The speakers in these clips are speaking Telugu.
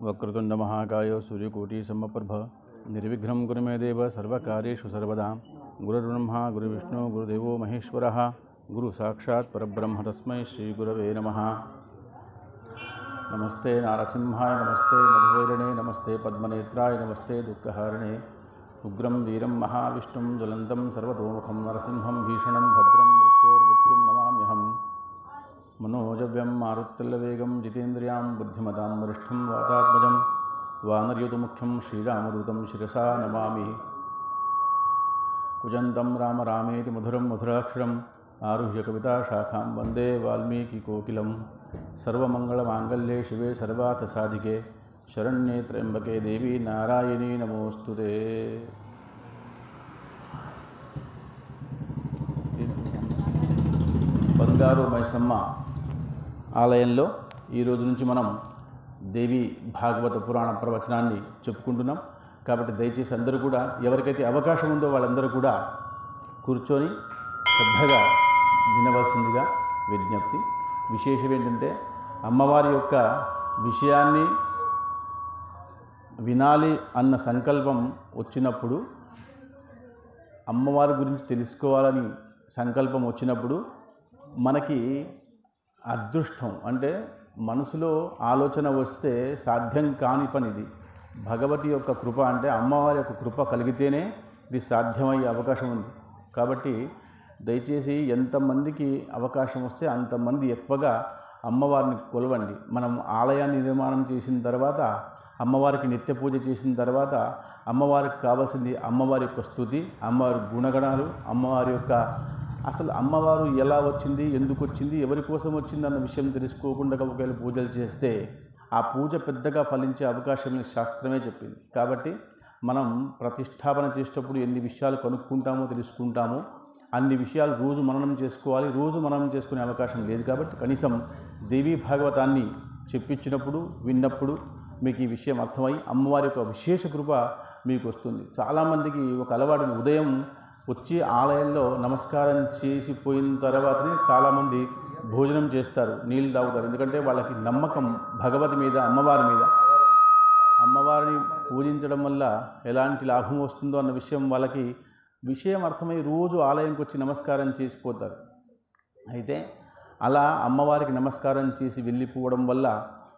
वक्रतुंड महाकाय सूर्यकोटि समप्रभ निर्विघ्नं कुरु मे देव सर्वकार्येषु सर्वदा गुरुर्ब्रह्मा गुरुविष्णु गुरुदेवो महेश्वरः गुरु साक्षात् परब्रह्म तस्मै श्री गुरवे नमः। नमस्ते नारसिंहाय नमस्ते मधुवैरणे नमस्ते पद्मनेत्राय नमस्ते दुःखहारिणे उग्रं वीरं महाविष्णुं ज्वलन्तं सर्वतोमुखं नरसिंहं भीषणं भद्रं मृत्योर्मृत्युं नमाम्यहम्। मनोजव्यं मारुत्तल्लवेगं जितेन्द्रियां बुद्धिमतां वरिष्ठं वातात्मजं वानरयुतमुख्यं श्रीरामदूतं शिरसा नमामि। कुजन्तं राम रामेति मधुरं मधुराक्षरम् आरुह्य कविताशाखां वन्दे वाल्मीकिकोकिलं। सर्वमङ्गलमाङ्गल्ये शिवे सर्वार्थसाधिके शरण्ये त्र्यम्बके देवी नारायणी नमोस्तुते। బంగారు మైసమ్మ ఆలయంలో ఈ రోజు నుంచి మనం దేవి భాగవత పురాణ ప్రవచనాన్ని చెప్పుకుంటున్నాం కాబట్టి దయచేసి అందరూ కూడా ఎవరికైతే అవకాశం ఉందో వాళ్ళందరూ కూడా కూర్చొని శ్రద్ధగా వినవలసిందిగా విజ్ఞప్తి. విశేషం ఏంటంటే అమ్మవారి యొక్క విషయాన్ని వినాలి అన్న సంకల్పం వచ్చినప్పుడు, అమ్మవారి గురించి తెలుసుకోవాలని సంకల్పం వచ్చినప్పుడు మనకి అదృష్టం అంటే మనసులో ఆలోచన వస్తే సాధ్యం కాని పనిది. భగవతి యొక్క కృప అంటే అమ్మవారి యొక్క కృప కలిగితేనే ఇది సాధ్యమయ్యే అవకాశం ఉంది. కాబట్టి దయచేసి ఎంతమందికి అవకాశం వస్తే అంతమంది ఎక్కువగా అమ్మవారిని కొలవండి. మనం ఆలయాన్ని నిర్మాణం చేసిన తర్వాత, అమ్మవారికి నిత్య పూజ చేసిన తర్వాత అమ్మవారికి కావాల్సింది అమ్మవారి యొక్క స్తుతి, అమ్మవారి గుణగణాలు, అమ్మవారి యొక్క అసలు అమ్మవారు ఎలా వచ్చింది, ఎందుకు వచ్చింది, ఎవరి కోసం వచ్చింది అన్న విషయం తెలుసుకోకుండా ఒకవేళ పూజలు చేస్తే ఆ పూజ పెద్దగా ఫలించే అవకాశం శాస్త్రమే చెప్పింది. కాబట్టి మనం ప్రతిష్టాపన చేసేటప్పుడు ఎన్ని విషయాలు కనుక్కుంటామో తెలుసుకుంటామో అన్ని విషయాలు రోజు మననం చేసుకోవాలి. రోజు మననం చేసుకునే అవకాశం లేదు కాబట్టి కనీసం దేవీ భాగవతాన్ని చెప్పించినప్పుడు విన్నప్పుడు మీకు ఈ విషయం అర్థమై అమ్మవారి యొక్క విశేష కృప మీకు వస్తుంది. చాలామందికి ఒక అలవాటుని ఉదయం వచ్చి ఆలయంలో నమస్కారం చేసిపోయిన తర్వాతనే చాలామంది భోజనం చేస్తారు, నీళ్ళు తాగుతారు. ఎందుకంటే వాళ్ళకి నమ్మకం భగవతి మీద, అమ్మవారి మీద. అమ్మవారిని పూజించడం వల్ల ఎలాంటి లాభం వస్తుందో అన్న విషయం వాళ్ళకి అర్థమై రోజు ఆలయంకి వచ్చి నమస్కారం చేసిపోతారు. అయితే అలా అమ్మవారికి నమస్కారం చేసి వెళ్ళిపోవడం వల్ల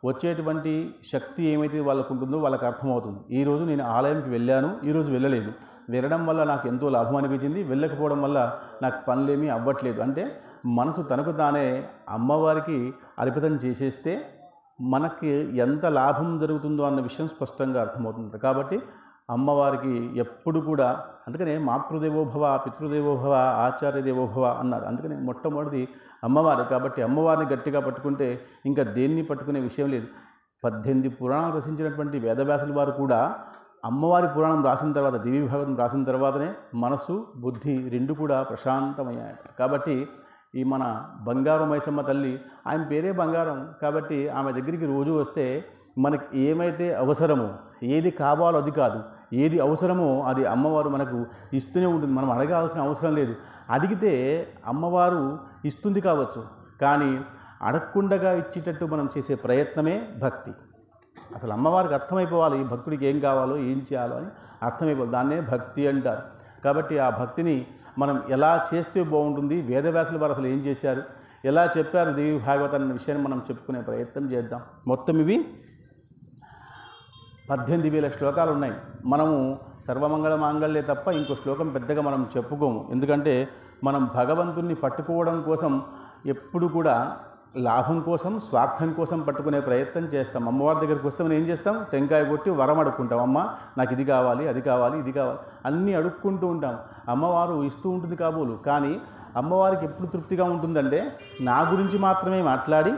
వచ్చేటువంటి శక్తి ఏమైతే వాళ్ళకు ఉంటుందో వాళ్ళకి అర్థమవుతుంది. ఈరోజు నేను ఆలయంకి వెళ్ళాను, ఈరోజు వెళ్ళలేదు, వెళ్ళడం వల్ల నాకు ఎంతో లాభం అనిపించింది, వెళ్ళకపోవడం వల్ల నాకు పనులేమీ అవ్వట్లేదు అంటే మనసు తనకు తానే అమ్మవారికి అర్పితం చేసేస్తే మనకి ఎంత లాభం జరుగుతుందో అన్న విషయం స్పష్టంగా అర్థమవుతుంది. కాబట్టి అమ్మవారికి ఎప్పుడు కూడా, అందుకనే మాతృదేవోభవ, పితృదేవోభవ, ఆచార్యదేవోభవ అన్నారు. అందుకని మొట్టమొదటిది అమ్మవారి. కాబట్టి అమ్మవారిని గట్టిగా పట్టుకుంటే ఇంకా దేన్ని పట్టుకునే విషయం లేదు. 18 పురాణాలు రచించినటువంటి వేదవ్యాసుల వారు కూడా అమ్మవారి పురాణం రాసిన తర్వాత, దేవీ భాగవతం రాసిన తర్వాతనే మనసు బుద్ధి రెండు కూడా ప్రశాంతమయ్యాయి. కాబట్టి ఈ మన బంగారు మైసమ్మ తల్లి, ఆయన పేరే బంగారం కాబట్టి ఆమె దగ్గరికి రోజు వస్తే మనకి ఏమైతే అవసరమో, ఏది కావాలో అది కాదు, ఏది అవసరమో అది అమ్మవారు మనకు ఇస్తూనే ఉంటుంది. మనం అడగాల్సిన అవసరం లేదు. అడిగితే అమ్మవారు ఇస్తుంది కావచ్చు, కానీ అడగకుండా ఇచ్చేటట్టు మనం చేసే ప్రయత్నమే భక్తి. అసలు అమ్మవారికి అర్థమైపోవాలి ఈ భక్తుడికి ఏం కావాలో, ఏం చేయాలో అని అర్థమైపోవాలి. దాన్నే భక్తి అంటారు. కాబట్టి ఆ భక్తిని మనం ఎలా చేస్తే బాగుంటుంది, వేదవ్యాసుల వారు అసలు ఏం చేశారు, ఎలా చెప్పారు దేవి భాగవతం అనే విషయాన్ని మనం చెప్పుకునే ప్రయత్నం చేద్దాం. మొత్తం ఇవి 18,000 శ్లోకాలు ఉన్నాయి. మనము సర్వమంగళ మాంగళ్యే తప్ప ఇంకో శ్లోకం పెద్దగా మనం చెప్పుకోము. ఎందుకంటే మనం భగవంతుణ్ణి పట్టుకోవడం కోసం ఎప్పుడు కూడా లాభం కోసం, స్వార్థం కోసం పట్టుకునే ప్రయత్నం చేస్తాం. అమ్మవారి దగ్గరికి వస్తే మనం ఏం చేస్తాం, టెంకాయ కొట్టి వరం అడుక్కుంటాం. అమ్మ నాకు ఇది కావాలి, అది కావాలి, ఇది కావాలి అన్నీ అడుక్కుంటూ ఉంటాం. అమ్మవారు ఇస్తూ ఉంటుంది కాబోలు. కానీ అమ్మవారికి ఎప్పుడు తృప్తిగా ఉంటుందంటే నా గురించి మాత్రమే మాట్లాడి,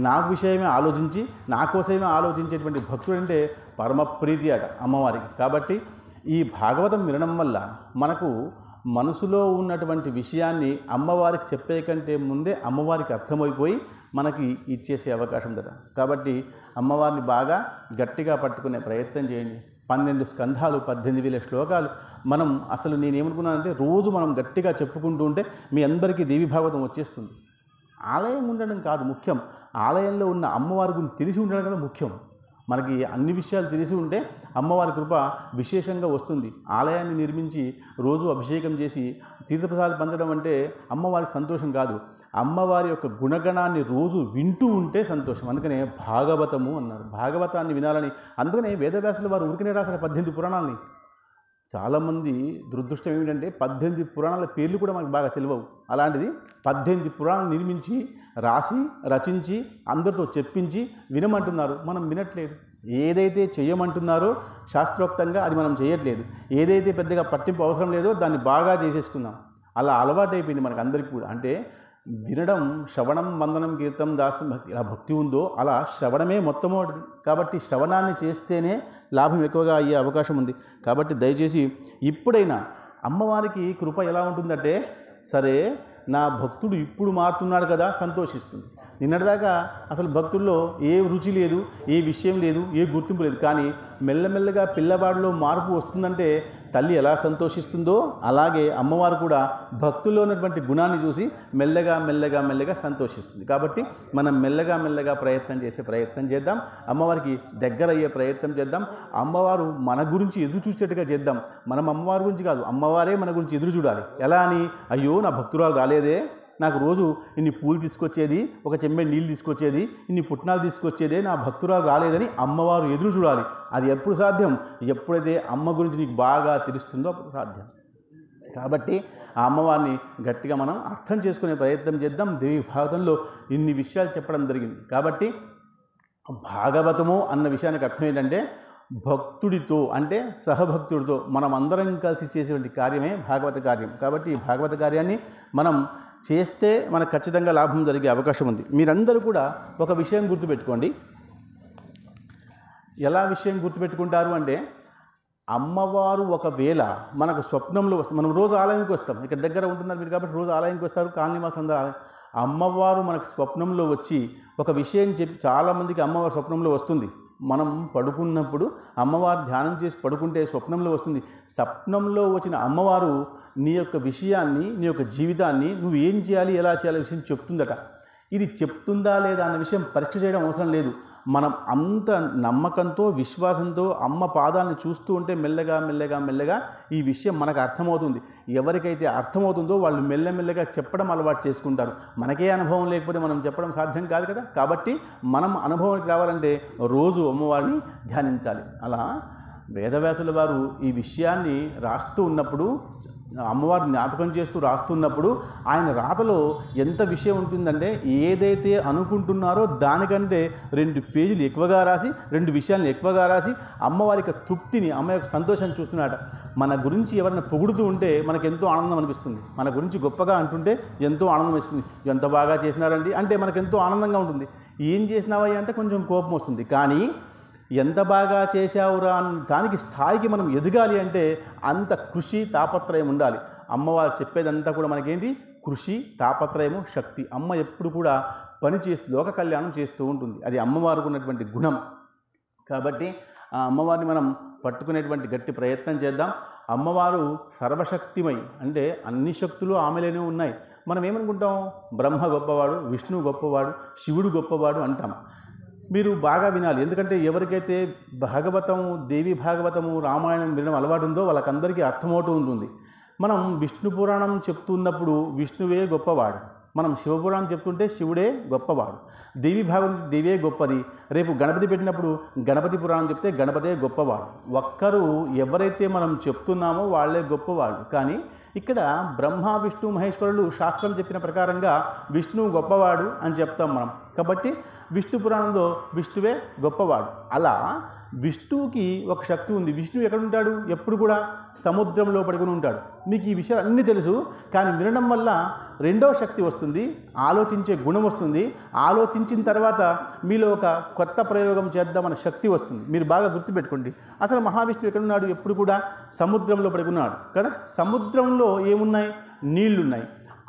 నా విషయమే ఆలోచించి, నా కోసమే ఆలోచించేటువంటి భక్తుడు అంటే పరమప్రీతి అట అమ్మవారికి. కాబట్టి ఈ భాగవతం వినడం వల్ల మనకు మనసులో ఉన్నటువంటి విషయాన్ని అమ్మవారికి చెప్పే కంటే ముందే అమ్మవారికి అర్థమైపోయి మనకి ఇచ్చేసే అవకాశం కదా. కాబట్టి అమ్మవారిని బాగా గట్టిగా పట్టుకునే ప్రయత్నం చేయండి. 12 స్కంధాలు, 18,000 శ్లోకాలు. మనం అసలు నేనేమనుకున్నానంటే రోజు మనం గట్టిగా చెప్పుకుంటూ ఉంటే మీ అందరికీ దేవి భాగవతం వచ్చేస్తుంది. ఆలయం ఉండడం కాదు ముఖ్యం, ఆలయంలో ఉన్న అమ్మవారి గురించి తెలిసి ఉండడం కదా ముఖ్యం. మనకి అన్ని విషయాలు తెలిసి ఉంటే అమ్మవారి కృప విశేషంగా వస్తుంది. ఆలయాన్ని నిర్మించి రోజు అభిషేకం చేసి తీర్థప్రసాదాలు పంచడం అంటే అమ్మవారికి సంతోషం కాదు, అమ్మవారి యొక్క గుణగణాన్ని రోజు వింటూ ఉంటే సంతోషం. అందుకనే భాగవతము అన్నారు, భాగవతాన్ని వినాలని. అందుకనే వేదవ్యాసుల వారు ఉరికినే రాసిన 18 పురాణాలని. చాలామంది దురదృష్టం ఏమిటంటే 18 పురాణాల పేర్లు కూడా మనకు బాగా తెలియవు. అలాంటిది 18 పురాణాలు నిర్మించి రాసి రచించి అందరితో చెప్పించి వినమంటున్నారు, మనం వినట్లేదు. ఏదైతే చేయమంటున్నారో శాస్త్రోక్తంగా అది మనం చేయట్లేదు. ఏదైతే పెద్దగా పట్టింపు అవసరం లేదో దాన్ని బాగా చేసేసుకున్నాం. అలా అలవాటైపోయింది మనకు అందరికీ కూడా. అంటే వినడం, శ్రవణం వందనం కీర్తం దాసం భక్తి, ఇలా భక్తి ఉందో అలా శ్రవణమే మొట్టమొదటిది. కాబట్టి శ్రవణాన్ని చేస్తేనే లాభం ఎక్కువగా అయ్యే అవకాశం ఉంది. కాబట్టి దయచేసి ఇప్పుడైనా అమ్మవారికి కృప ఎలా ఉంటుందంటే, సరే నా భక్తుడు ఇప్పుడు మారుతున్నాడు కదా సంతోషిస్తుంది. నిన్నటిదాకా అసలు భక్తుల్లో ఏ రుచి లేదు, ఏ విషయం లేదు, ఏ గుర్తింపు లేదు. కానీ మెల్లమెల్లగా పిల్లవాడిలో మార్పు వస్తుందంటే తల్లి ఎలా సంతోషిస్తుందో అలాగే అమ్మవారు కూడా భక్తుల్లో ఉన్నటువంటి గుణాన్ని చూసి మెల్లగా మెల్లగా మెల్లగా సంతోషిస్తుంది. కాబట్టి మనం మెల్లగా మెల్లగా ప్రయత్నం చేద్దాం, అమ్మవారికి దగ్గర అయ్యే ప్రయత్నం చేద్దాం. అమ్మవారు మన గురించి ఎదురు చూసేట్టుగా చేద్దాం. మనం అమ్మవారి గురించి కాదు, అమ్మవారే మన గురించి ఎదురు చూడాలి. ఎలా అని, అయ్యో నా భక్తురాలు రాలేదే, నాకు రోజు ఇన్ని పూలు తీసుకొచ్చేది, ఒక చెంబెడు నీళ్ళు తీసుకొచ్చేది, ఇన్ని పుట్నాలు తీసుకొచ్చేదే, నా భక్తురాలు రాలేదని అమ్మవారు ఎదురు చూడాలి. అది ఎప్పుడు సాధ్యం? ఎప్పుడైతే అమ్మ గురించి నీకు బాగా తెలుస్తుందో అప్పుడు సాధ్యం. కాబట్టి ఆ అమ్మవారిని గట్టిగా మనం అర్థం చేసుకునే ప్రయత్నం చేద్దాం. దేవి భాగవతంలో ఇన్ని విషయాలు చెప్పడం జరిగింది. కాబట్టి భాగవతము అన్న విషయానికి అర్థం ఏంటంటే భక్తుడితో, అంటే సహభక్తుడితో మనం అందరం కలిసి చేసేటువంటి కార్యమే భాగవత కార్యం. కాబట్టి ఈ భాగవత కార్యాన్ని మనం చేస్తే మనకు ఖచ్చితంగా లాభం జరిగే అవకాశం ఉంది. మీరందరూ కూడా ఒక విషయం గుర్తుపెట్టుకోండి. ఎలా విషయం గుర్తుపెట్టుకుంటారు అంటే, అమ్మవారు ఒకవేళ మనకు స్వప్నంలో వస్తాం, మనం రోజు ఆలయానికి వస్తాం, ఇక్కడ దగ్గర ఉంటున్నారు మీరు కాబట్టి రోజు ఆలయానికి వస్తారు, కాలనీవాసం అందరూ. అమ్మవారు మనకు స్వప్నంలో వచ్చి ఒక విషయం చెప్పి, చాలామందికి అమ్మవారు స్వప్నంలో వస్తుంది. మనం పడుకున్నప్పుడు అమ్మవారు ధ్యానం చేసి పడుకుంటే స్వప్నంలో వస్తుంది. స్వప్నంలో వచ్చిన అమ్మవారు నీ యొక్క విషయాన్ని, నీ యొక్క జీవితాన్ని నువ్వు ఏం చేయాలి, ఎలా చేయాలి విషయం చెప్తుందట. ఇది చెప్తుందా లేదా అన్న విషయం పరీక్ష చేయడం అవసరం లేదు. మనం అంత నమ్మకంతో, విశ్వాసంతో అమ్మ పాదాలను చూస్తూ ఉంటే మెల్లగా మెల్లగా మెల్లగా ఈ విషయం మనకు అర్థమవుతుంది. ఎవరికైతే అర్థమవుతుందో వాళ్ళు మెల్లమెల్లగా చెప్పడం అలవాటు చేసుకుంటారు. మనకే అనుభవం లేకపోతే మనం చెప్పడం సాధ్యం కాదు కదా. కాబట్టి మనం అనుభవానికి రావాలంటే రోజు అమ్మవారిని ధ్యానించాలి. అలా వేదవ్యాసుల వారు ఈ విషయాన్ని రాస్తూ ఉన్నప్పుడు, అమ్మవారిని జ్ఞాపకం చేస్తూ రాస్తున్నప్పుడు ఆయన రాతలో ఎంత విషయం ఉంటుందంటే, ఏదైతే అనుకుంటున్నారో దానికంటే 2 పేజీలు ఎక్కువగా రాసి, 2 విషయాలను ఎక్కువగా రాసి అమ్మవారి యొక్క తృప్తిని, అమ్మ యొక్క సంతోషాన్ని చూస్తున్నాడు. మన గురించి ఎవరైనా పొగుడుతూ ఉంటే మనకు ఎంతో ఆనందం అనిపిస్తుంది. మన గురించి గొప్పగా అంటుంటే ఎంతో ఆనందం ఇస్తుంది. ఎంత బాగా చేసినారండి అంటే మనకు ఎంతో ఆనందంగా ఉంటుంది. ఏం చేసినావా అంటే కొంచెం కోపం వస్తుంది. కానీ ఎంత బాగా చేశావురా దానికి స్థాయికి మనం ఎదగాలి అంటే అంత కృషి, తాపత్రయం ఉండాలి. అమ్మవారు చెప్పేదంతా కూడా మనకేంటి? కృషి, తాపత్రయము, శక్తి. అమ్మ ఎప్పుడు కూడా పని చేస్తూ లోక కళ్యాణం చేస్తూ ఉంటుంది. అది అమ్మవారికి ఉన్నటువంటి గుణం. కాబట్టి ఆ అమ్మవారిని మనం పట్టుకునేటువంటి గట్టి ప్రయత్నం చేద్దాం. అమ్మవారు సర్వశక్తిమై, అంటే అన్ని శక్తులు ఆమెలోనే ఉన్నాయి. మనం ఏమనుకుంటాం? బ్రహ్మ గొప్పవాడు, విష్ణువు గొప్పవాడు, శివుడు గొప్పవాడు అంటాం. మీరు బాగా వినాలి. ఎందుకంటే ఎవరికైతే భాగవతము, దేవి భాగవతము, రామాయణం వినడం అలవాటు ఉందో వాళ్ళకందరికీ అర్థమవుతూ ఉంటుంది. మనం విష్ణు పురాణం చెప్తున్నప్పుడు విష్ణువే గొప్పవాడు, మనం శివపురాణం చెప్తుంటే శివుడే గొప్పవాడు, దేవి భాగవతం దేవే గొప్పది. రేపు గణపతి పెట్టినప్పుడు గణపతి పురాణం చెప్తే గణపతే గొప్పవాడు. ఒక్కరు ఎవరైతే మనం చెప్తున్నామో వాళ్ళే గొప్పవాళ్ళు. కానీ ఇక్కడ బ్రహ్మ, విష్ణు, మహేశ్వరులు శాస్త్రం చెప్పిన ప్రకారంగా విష్ణువు గొప్పవాడు అని చెప్తాం మనం. కాబట్టి విష్ణు పురాణంలో విష్ణువే గొప్పవాడు. అలా విష్ణువుకి ఒక శక్తి ఉంది. విష్ణువు ఎక్కడ ఉంటాడు? ఎప్పుడు కూడా సముద్రంలో పడుకుని ఉంటాడు. మీకు ఈ విషయాలు అన్నీ తెలుసు. కానీ వినడం వల్ల రెండవ శక్తి వస్తుంది, ఆలోచించే గుణం వస్తుంది. ఆలోచించిన తర్వాత మీలో ఒక కొత్త ప్రయోగం చేద్దామన్న శక్తి వస్తుంది. మీరు బాగా గుర్తుపెట్టుకోండి. అసలు మహావిష్ణువు ఎక్కడున్నాడు? ఎప్పుడు కూడా సముద్రంలో పడుకున్నాడు కదా. సముద్రంలో ఏమున్నాయి? నీళ్లున్నాయి.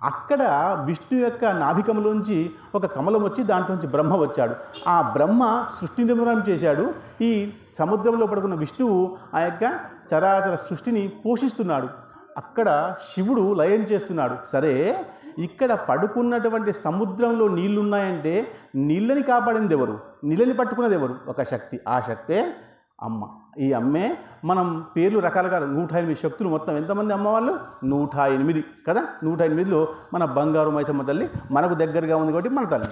అక్కడ విష్ణు యొక్క నాభికములోంచి ఒక కమలం వచ్చి దాంట్లోంచి బ్రహ్మ వచ్చాడు. ఆ బ్రహ్మ సృష్టి నిర్మాణం చేశాడు. ఈ సముద్రంలో పడుకున్న విష్ణువు ఆ యొక్క చరాచర సృష్టిని పోషిస్తున్నాడు. అక్కడ శివుడు లయం చేస్తున్నాడు. సరే, ఇక్కడ పడుకున్నటువంటి సముద్రంలో నీళ్లున్నాయంటే నీళ్ళని కాపాడింది ఎవరు, నీళ్ళని పట్టుకున్నది ఎవరు? ఒక శక్తి. ఆ శక్తే అమ్మ. ఈ అమ్మే మనం పేర్లు రకాలుగా 108 శక్తులు. మొత్తం ఎంతమంది అమ్మవాళ్ళు? 108 కదా. 108లో మన బంగారు మైసమ్మ తల్లి మనకు దగ్గరగా ఉంది కాబట్టి మన తల్లి,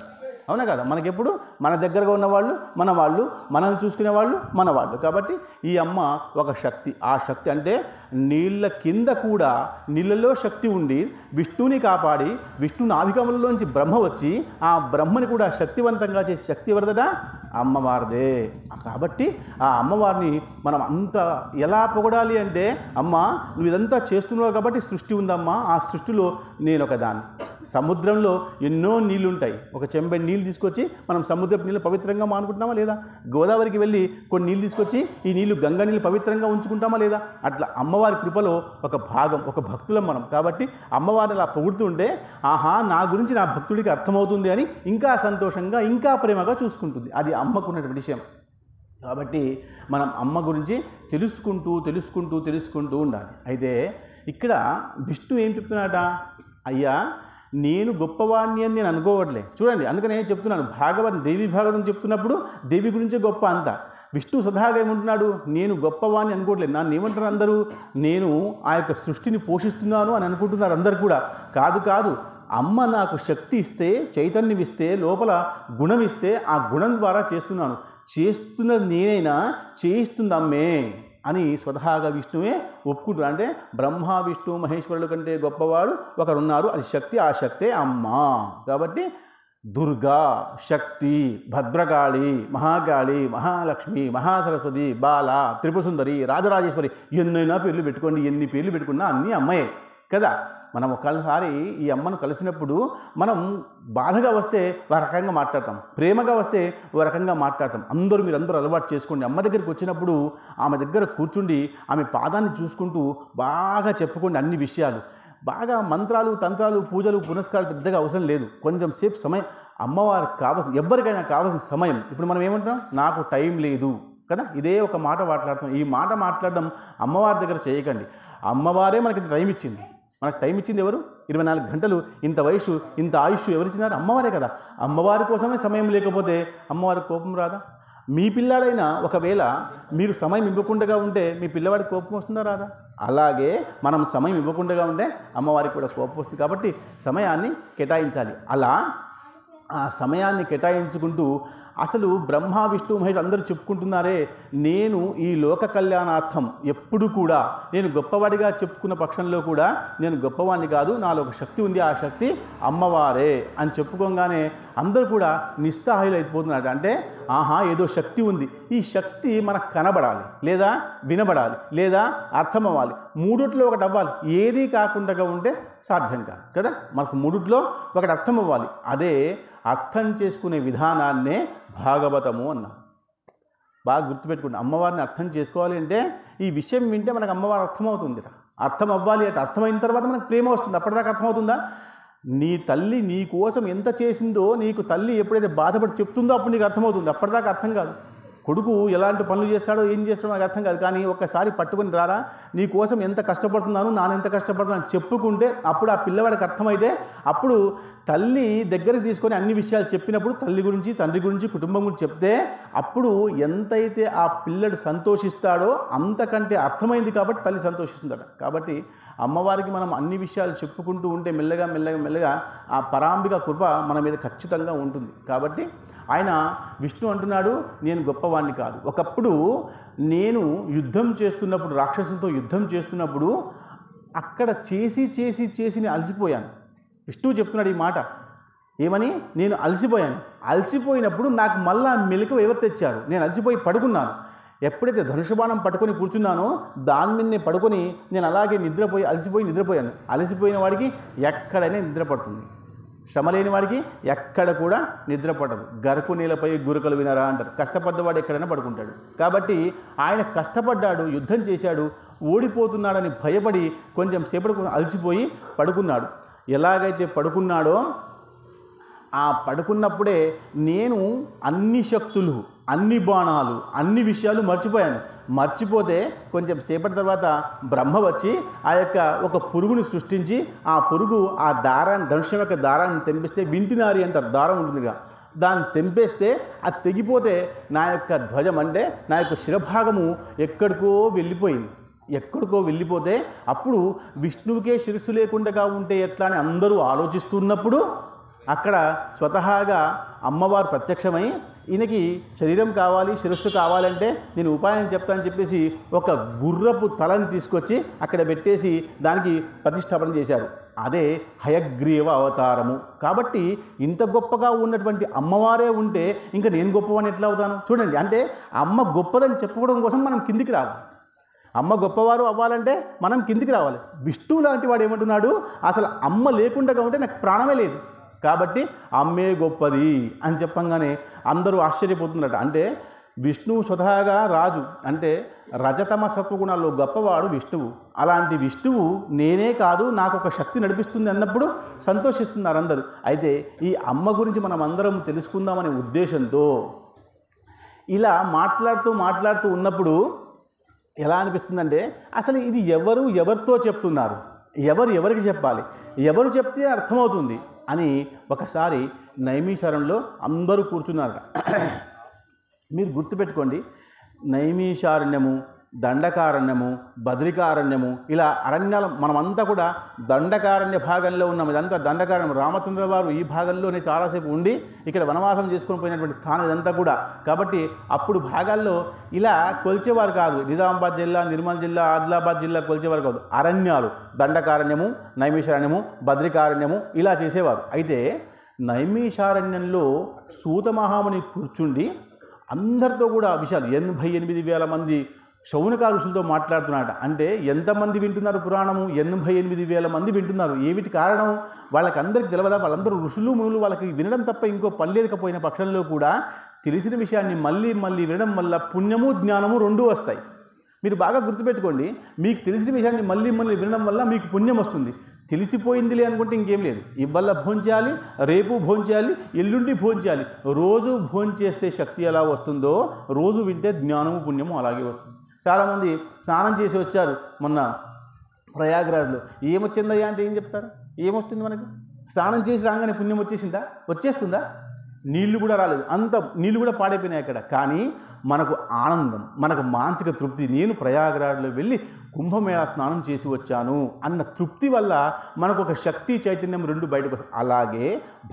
అవునా కదా. మనకెప్పుడు మన దగ్గరగా ఉన్నవాళ్ళు మన వాళ్ళు, మనల్ని చూసుకునే వాళ్ళు మన వాళ్ళు. కాబట్టి ఈ అమ్మ ఒక శక్తి. ఆ శక్తి అంటే నీళ్ళ కింద కూడా నీళ్ళలో శక్తి ఉండి విష్ణువుని కాపాడి విష్ణు నాభికములలోంచి బ్రహ్మ వచ్చి ఆ బ్రహ్మని కూడా శక్తివంతంగా చేసే శక్తి ఎవరిదట? అమ్మవారిదే. కాబట్టి ఆ అమ్మవారిని మనం అంత ఎలా పొగడాలి అంటే, అమ్మ నువ్వు ఇదంతా చేస్తున్నావు కాబట్టి సృష్టి ఉందమ్మా, ఆ సృష్టిలో నేను ఒక దాన్ని. సముద్రంలో ఎన్నో నీళ్ళు ఉంటాయి. ఒక చెంబె నీళ్ళు తీసుకొచ్చి మనం సముద్రపు నీళ్ళు పవిత్రంగా మానుకుంటున్నామా లేదా? గోదావరికి వెళ్ళి కొన్ని నీళ్ళు తీసుకొచ్చి ఈ నీళ్ళు గంగా నీళ్ళు పవిత్రంగా ఉంచుకుంటామా లేదా? అట్లా అమ్మవారి కృపలో ఒక భాగం, ఒక భక్తులం మనం. కాబట్టి అమ్మవారిని అలా పొగుడుతుంటే ఆహా నా గురించి నా భక్తుడికి అర్థమవుతుంది అని ఇంకా సంతోషంగా ఇంకా ప్రేమగా చూసుకుంటుంది. అది అమ్మకున్నటువంటి విషయం. కాబట్టి మనం అమ్మ గురించి తెలుసుకుంటూ ఉండాలి. అయితే ఇక్కడ విష్ణు ఏం చెప్తున్నాడట? అయ్యా నేను గొప్పవాణ్ణి అని నేను అనుకోవట్లే. చూడండి, అందుకనే చెప్తున్నాను, భాగవతం దేవి భాగవతం చెప్తున్నప్పుడు దేవి గురించే గొప్ప అంతా. విష్ణు సదాగా ఏమంటున్నాడు? నేను గొప్పవాణ్ణి అనుకోవట్లేదు. నన్ను ఏమంటున్నారు అందరూ? నేను ఆ యొక్క సృష్టిని పోషిస్తున్నాను అని అనుకుంటున్నారు అందరు కూడా. కాదు, అమ్మ నాకు శక్తి ఇస్తే, చైతన్యం ఇస్తే, లోపల గుణం ఇస్తే ఆ గుణం ద్వారా చేస్తున్నాను. చేస్తున్నది నేనైనా చేయిస్తుంది అమ్మే అని స్వతహాగా విష్ణువే ఒప్పుకుంటున్నాడు. అంటే బ్రహ్మ విష్ణు మహేశ్వరుల కంటే గొప్పవాడు ఒకరున్నారు, అది శక్తి. ఆ శక్తే అమ్మ. కాబట్టి దుర్గా, శక్తి, భద్రకాళి, మహాకాళి, మహాలక్ష్మి, మహాసరస్వతి, బాల, త్రిపురసుందరి, రాజరాజేశ్వరి, ఎన్నైనా పేర్లు పెట్టుకోండి. ఎన్ని పేర్లు పెట్టుకున్నా అన్నీ అమ్మాయే కదా. మనం ఒకసారి ఈ అమ్మను కలిసినప్పుడు మనం బాధగా వస్తే ఒక రకంగా మాట్లాడతాం, ప్రేమగా వస్తే ఒక రకంగా మాట్లాడతాం. మీరందరూ అలవాటు చేసుకోండి. అమ్మ దగ్గరికి వచ్చినప్పుడు ఆమె దగ్గర కూర్చుండి ఆమె పాదాన్ని చూసుకుంటూ బాగా చెప్పుకోండి అన్ని విషయాలు. బాగా మంత్రాలు, తంత్రాలు, పూజలు, పునస్కారాలు పెద్దగా అవసరం లేదు. కొంచెం సేపు సమయం అమ్మవారికి కావాల్సిన, ఎవరికైనా కావాల్సిన సమయం. ఇప్పుడు మనం ఏమంటాం? నాకు టైం లేదు కదా. ఇదే ఒక మాట మాట్లాడతాం. ఈ మాట మాట్లాడడం అమ్మవారి దగ్గర చేయకండి. అమ్మవారే మనకి టైం ఇచ్చింది. మనకు టైం ఇచ్చింది ఎవరు? 24 గంటలు. ఇంత వయసు, ఇంత ఆయుష్ ఎవరిచ్చినారు? అమ్మవారే కదా. అమ్మవారి కోసమే సమయం లేకపోతే అమ్మవారికి కోపం రాదా? మీ పిల్లాడైనా ఒకవేళ మీరు సమయం ఇవ్వకుండా ఉంటే మీ పిల్లవాడికి కోపం వస్తుందా రాదా? అలాగే మనం సమయం ఇవ్వకుండా ఉంటే అమ్మవారికి కూడా కోపం వస్తుంది. కాబట్టి సమయాన్ని కేటాయించాలి. అలా ఆ సమయాన్ని కేటాయించుకుంటూ అసలు బ్రహ్మ విష్ణు మహేష్ అందరూ చెప్పుకుంటున్నారే, నేను ఈ లోక కళ్యాణార్థం ఎప్పుడు కూడా నేను గొప్పవాడిగా చెప్పుకున్న పక్షంలో కూడా నేను గొప్పవాడిని కాదు, నాలో ఒక శక్తి ఉంది, ఆ శక్తి అమ్మవారే అని చెప్పుకోగానే అందరూ కూడా నిస్సహాయులు అయిపోతున్నారు. అంటే ఆహా ఏదో శక్తి ఉంది, ఈ శక్తి మనకు కనబడాలి, లేదా వినబడాలి, లేదా అర్థం అవ్వాలి. మూడిట్లో ఒకటి అవ్వాలి. ఏదీ కాకుండా ఉంటే సాధ్యం కాదు కదా. మనకు మూడిట్లో ఒకటి అర్థం అవ్వాలి. అదే అర్థం చేసుకునే విధానాన్నే భాగవతము అన్నా. బాగా గుర్తుపెట్టుకోండి. అమ్మవారిని అర్థం చేసుకోవాలి అంటే ఈ విషయం వింటే మనకు అమ్మవారు అర్థమవుతుంది. అర్థం అవ్వాలి అంటే అర్థమైన తర్వాత మనకు ప్రేమ వస్తుంది. అప్పటిదాకా అర్థమవుతుందా? నీ తల్లి నీ కోసం ఎంత చేసిందో నీకు తల్లి ఎప్పుడైతే బాధపడి చెప్తుందో అప్పుడు నీకు అర్థమవుతుంది. అప్పటిదాకా అర్థం కాదు. కొడుకు ఎలాంటి పనులు చేస్తాడో ఏం చేస్తాడో నాకు అర్థం కాదు. కానీ ఒక్కసారి పట్టుకొని రారా, నీ కోసం ఎంత కష్టపడుతున్నాను, నాన్న ఎంత కష్టపడుతున్నాను చెప్పుకుంటే అప్పుడు ఆ పిల్లవాడికి అర్థమైతే అప్పుడు తల్లి దగ్గరికి తీసుకొని అన్ని విషయాలు చెప్పినప్పుడు తల్లి గురించి, తండ్రి గురించి, కుటుంబం గురించి చెప్తే అప్పుడు ఎంతైతే ఆ పిల్లడు సంతోషిస్తాడో అంతకంటే అర్థమైంది కాబట్టి తల్లి సంతోషిస్తుందట. కాబట్టి అమ్మవారికి మనం అన్ని విషయాలు చెప్పుకుంటూ ఉంటే మెల్లగా ఆ పరాంబిక కృప మన మీద ఖచ్చితంగా ఉంటుంది. కాబట్టి ఆయన విష్ణు అంటున్నాడు, నేను గొప్పవాణ్ణి కాదు. ఒకప్పుడు నేను యుద్ధం చేస్తున్నప్పుడు, రాక్షసులతో యుద్ధం చేస్తున్నప్పుడు అక్కడ చేసి నేను అలసిపోయాను. విష్ణువు చెప్తున్నాడు ఈ మాట. ఏమని? నేను అలసిపోయినప్పుడు నాకు మళ్ళా మెలకువ ఎవరు తెచ్చారు? నేను అలసిపోయి పడుకున్నాను. ఎప్పుడైతే ధనుషబాణం పట్టుకొని కూర్చున్నానో దాని మీదనే పడుకొని నేను అలాగే నిద్రపోయాను. అలసిపోయిన వాడికి ఎక్కడైనా నిద్ర పడుతుంది, శ్రమ లేని వాడికి ఎక్కడ కూడా నిద్ర పడదు. గరకు నేలపై గురకలు వినరా అంటారు. కష్టపడ్డవాడు ఎక్కడైనా పడుకుంటాడు. కాబట్టి ఆయన కష్టపడ్డాడు, యుద్ధం చేశాడు, ఓడిపోతున్నాడని భయపడి కొంచెం సేపటి అలసిపోయి పడుకున్నాడు. ఎలాగైతే పడుకున్నాడో ఆ పడుకున్నప్పుడే నేను అన్ని శక్తులు అన్ని బాణాలు అన్ని విషయాలు మర్చిపోయాను. మర్చిపోతే కొంచెం సేపటి తర్వాత బ్రహ్మ వచ్చి ఆ యొక్క ఒక పురుగుని సృష్టించి ఆ పురుగు ఆ దారాన్ని ధనుషం యొక్క దారాన్ని తెంపిస్తే వింటినారి అంటారు, దారం ఉంటుందిగా, దాన్ని తెంపేస్తే అది తెగిపోతే నా యొక్క ధ్వజం అంటే నా యొక్క శిరభాగము ఎక్కడికో వెళ్ళిపోతే అప్పుడు విష్ణువుకే శిరస్సు లేకుండా ఉంటే ఎట్లా అని అందరూ ఆలోచిస్తున్నప్పుడు అక్కడ స్వతహాగా అమ్మవారు ప్రత్యక్షమై ఈయనకి శరీరం కావాలి, శిరస్సు కావాలంటే నేను ఉపాయం చెప్తానని చెప్పేసి ఒక గుర్రపు తలని తీసుకొచ్చి అక్కడ పెట్టేసి దానికి ప్రతిష్టాపన చేశారు. అదే హయగ్రీవ అవతారము. కాబట్టి ఇంత గొప్పగా ఉన్నటువంటి అమ్మవారే ఉంటే ఇంకా నేను గొప్పవాడిని ఎట్లా అవుతాను? చూడండి, అంటే అమ్మ గొప్పదని చెప్పుకోవడం కోసం మనం కిందికి రావాలి. అమ్మ గొప్పవారు అవ్వాలంటే మనం కిందికి రావాలి. విష్ణువు లాంటి వాడు ఏమంటున్నాడు, అసలు అమ్మ లేకుండా ఉంటే నాకు ప్రాణమే లేదు, కాబట్టి అమ్మే గొప్పది అని చెప్పంగానే అందరూ ఆశ్చర్యపోతున్నారట. అంటే విష్ణువు స్వతహాగా రాజు, అంటే రజతమ సత్వగుణాల్లో గొప్పవాడు విష్ణువు. అలాంటి విష్ణువు నేనే కాదు నాకు ఒక శక్తి నడిపిస్తుంది అన్నప్పుడు సంతోషిస్తున్నారు అందరూ. అయితే ఈ అమ్మ గురించి మనం అందరం తెలుసుకుందామనే ఉద్దేశంతో ఇలా మాట్లాడుతూ ఉన్నప్పుడు ఎలా అనిపిస్తుందంటే అసలు ఇది ఎవరితో చెప్తున్నారు, ఎవరికి చెప్పాలి, ఎవరు చెప్తే అర్థమవుతుంది అని ఒకసారి నైమిషారణ్యంలో అందరూ కూర్చున్నారట. మీరు గుర్తుపెట్టుకోండి, నైమిషారణ్యము, దండకారణ్యము, బద్రికారణ్యము, ఇలా అరణ్యాలు మనమంతా కూడా దండకారణ్య భాగంలో ఉన్నాం. ఇదంతా దండకారణ్యం. రామచంద్ర వారు ఈ భాగంలోనే చాలాసేపు ఉండి ఇక్కడ వనవాసం చేసుకొని పోయినటువంటి స్థానం ఇదంతా కూడా. కాబట్టి అప్పుడు భాగాల్లో ఇలా కొలిచేవారు కాదు. నిజామాబాద్ జిల్లా, నిర్మల్ జిల్లా, ఆదిలాబాద్ జిల్లా కొలిచేవారు కాదు. అరణ్యాలు దండకారణ్యము, నైమిషారణ్యము, బద్రికారణ్యము ఇలా చేసేవారు. అయితే నైమిషారణ్యంలో సూత మహాముని కూర్చుండి అందరితో కూడా విషయాలు 88,000 మంది శౌనక ఋషులతో మాట్లాడుతున్నాడు. అంటే ఎంతమంది వింటున్నారు పురాణము? 88,000 మంది వింటున్నారు. ఏమిటి కారణం? వాళ్ళకందరికీ తెలియదా? వాళ్ళందరూ ఋషులు మునులు, వాళ్ళకి వినడం తప్ప ఇంకో పని లేకపోయిన పక్షంలో కూడా తెలిసిన విషయాన్ని మళ్ళీ వినడం వల్ల పుణ్యము జ్ఞానము రెండూ వస్తాయి. మీరు బాగా గుర్తుపెట్టుకోండి, మీకు తెలిసిన విషయాన్ని మళ్ళీ వినడం వల్ల మీకు పుణ్యం వస్తుంది. తెలిసిపోయిందిలే అనుకుంటే ఇంకేం లేదు. ఇవాళ భోంచేయాలి, రేపు భోంచేయాలి, ఎల్లుండి భోంచేయాలి. రోజు భోంచేస్తే శక్తి ఎలా వస్తుందో రోజు వింటే జ్ఞానము పుణ్యము అలాగే వస్తుంది. చాలామంది స్నానం చేసి వచ్చారు మొన్న ప్రయాగ్రాజ్లో. ఏమొచ్చిందయ్యా అంటే ఏం చెప్తారు? ఏమొస్తుంది మనకి? స్నానం చేసి రాగానే పుణ్యం వచ్చేస్తుందా? నీళ్లు కూడా రాలేదు, అంత నీళ్లు కూడా పాడైపోయినాయి అక్కడ. కానీ మనకు ఆనందం, మనకు మానసిక తృప్తి. నేను ప్రయాగ్రాజ్లో వెళ్ళి కుంభమేళా స్నానం చేసి వచ్చాను అన్న తృప్తి వల్ల మనకు ఒక శక్తి చైతన్యం రెండు బయటకు వస్తాయి. అలాగే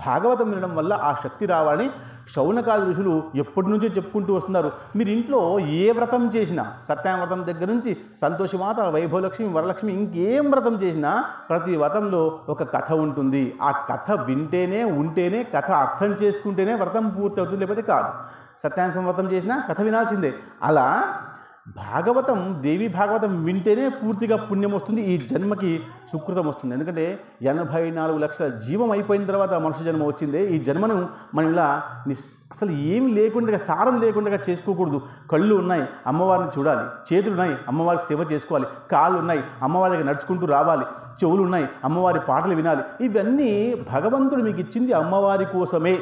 భాగవతం వినడం వల్ల ఆ శక్తి రావాలని శౌనకాది ఋషులు ఎప్పటి నుంచో చెప్పుకుంటూ వస్తున్నారు. మీరు ఇంట్లో ఏ వ్రతం చేసినా, సత్యవ్రతం దగ్గర నుంచి సంతోషమాత, వైభవలక్ష్మి, వరలక్ష్మి, ఇంకేం వ్రతం చేసినా ప్రతి వ్రతంలో ఒక కథ ఉంటుంది. ఆ కథ ఉంటేనే కథ అర్థం చేసుకుంటేనే వ్రతం పూర్తి అవుతుంది, లేకపోతే కాదు. సత్యాన్సం వ్రతం చేసినా కథ వినాల్సిందే. అలా భాగవతం, దేవి భాగవతం వింటేనే పూర్తిగా పుణ్యం వస్తుంది, ఈ జన్మకి సుకృతం వస్తుంది. ఎందుకంటే 84 లక్షల జీవం అయిపోయిన తర్వాత మనుష్య జన్మ వచ్చిందే. ఈ జన్మను మనం ఇలా అసలు ఏమి లేకుండా, సారం లేకుండా చేసుకోకూడదు. కళ్ళు ఉన్నాయి, అమ్మవారిని చూడాలి. చేతులు ఉన్నాయి, అమ్మవారికి సేవ చేసుకోవాలి. కాళ్ళు ఉన్నాయి, అమ్మవారి దగ్గర నడుచుకుంటూ రావాలి. చెవులు ఉన్నాయి, అమ్మవారి పాటలు వినాలి. ఇవన్నీ భగవంతుడు మీకు ఇచ్చింది అమ్మవారి కోసమే.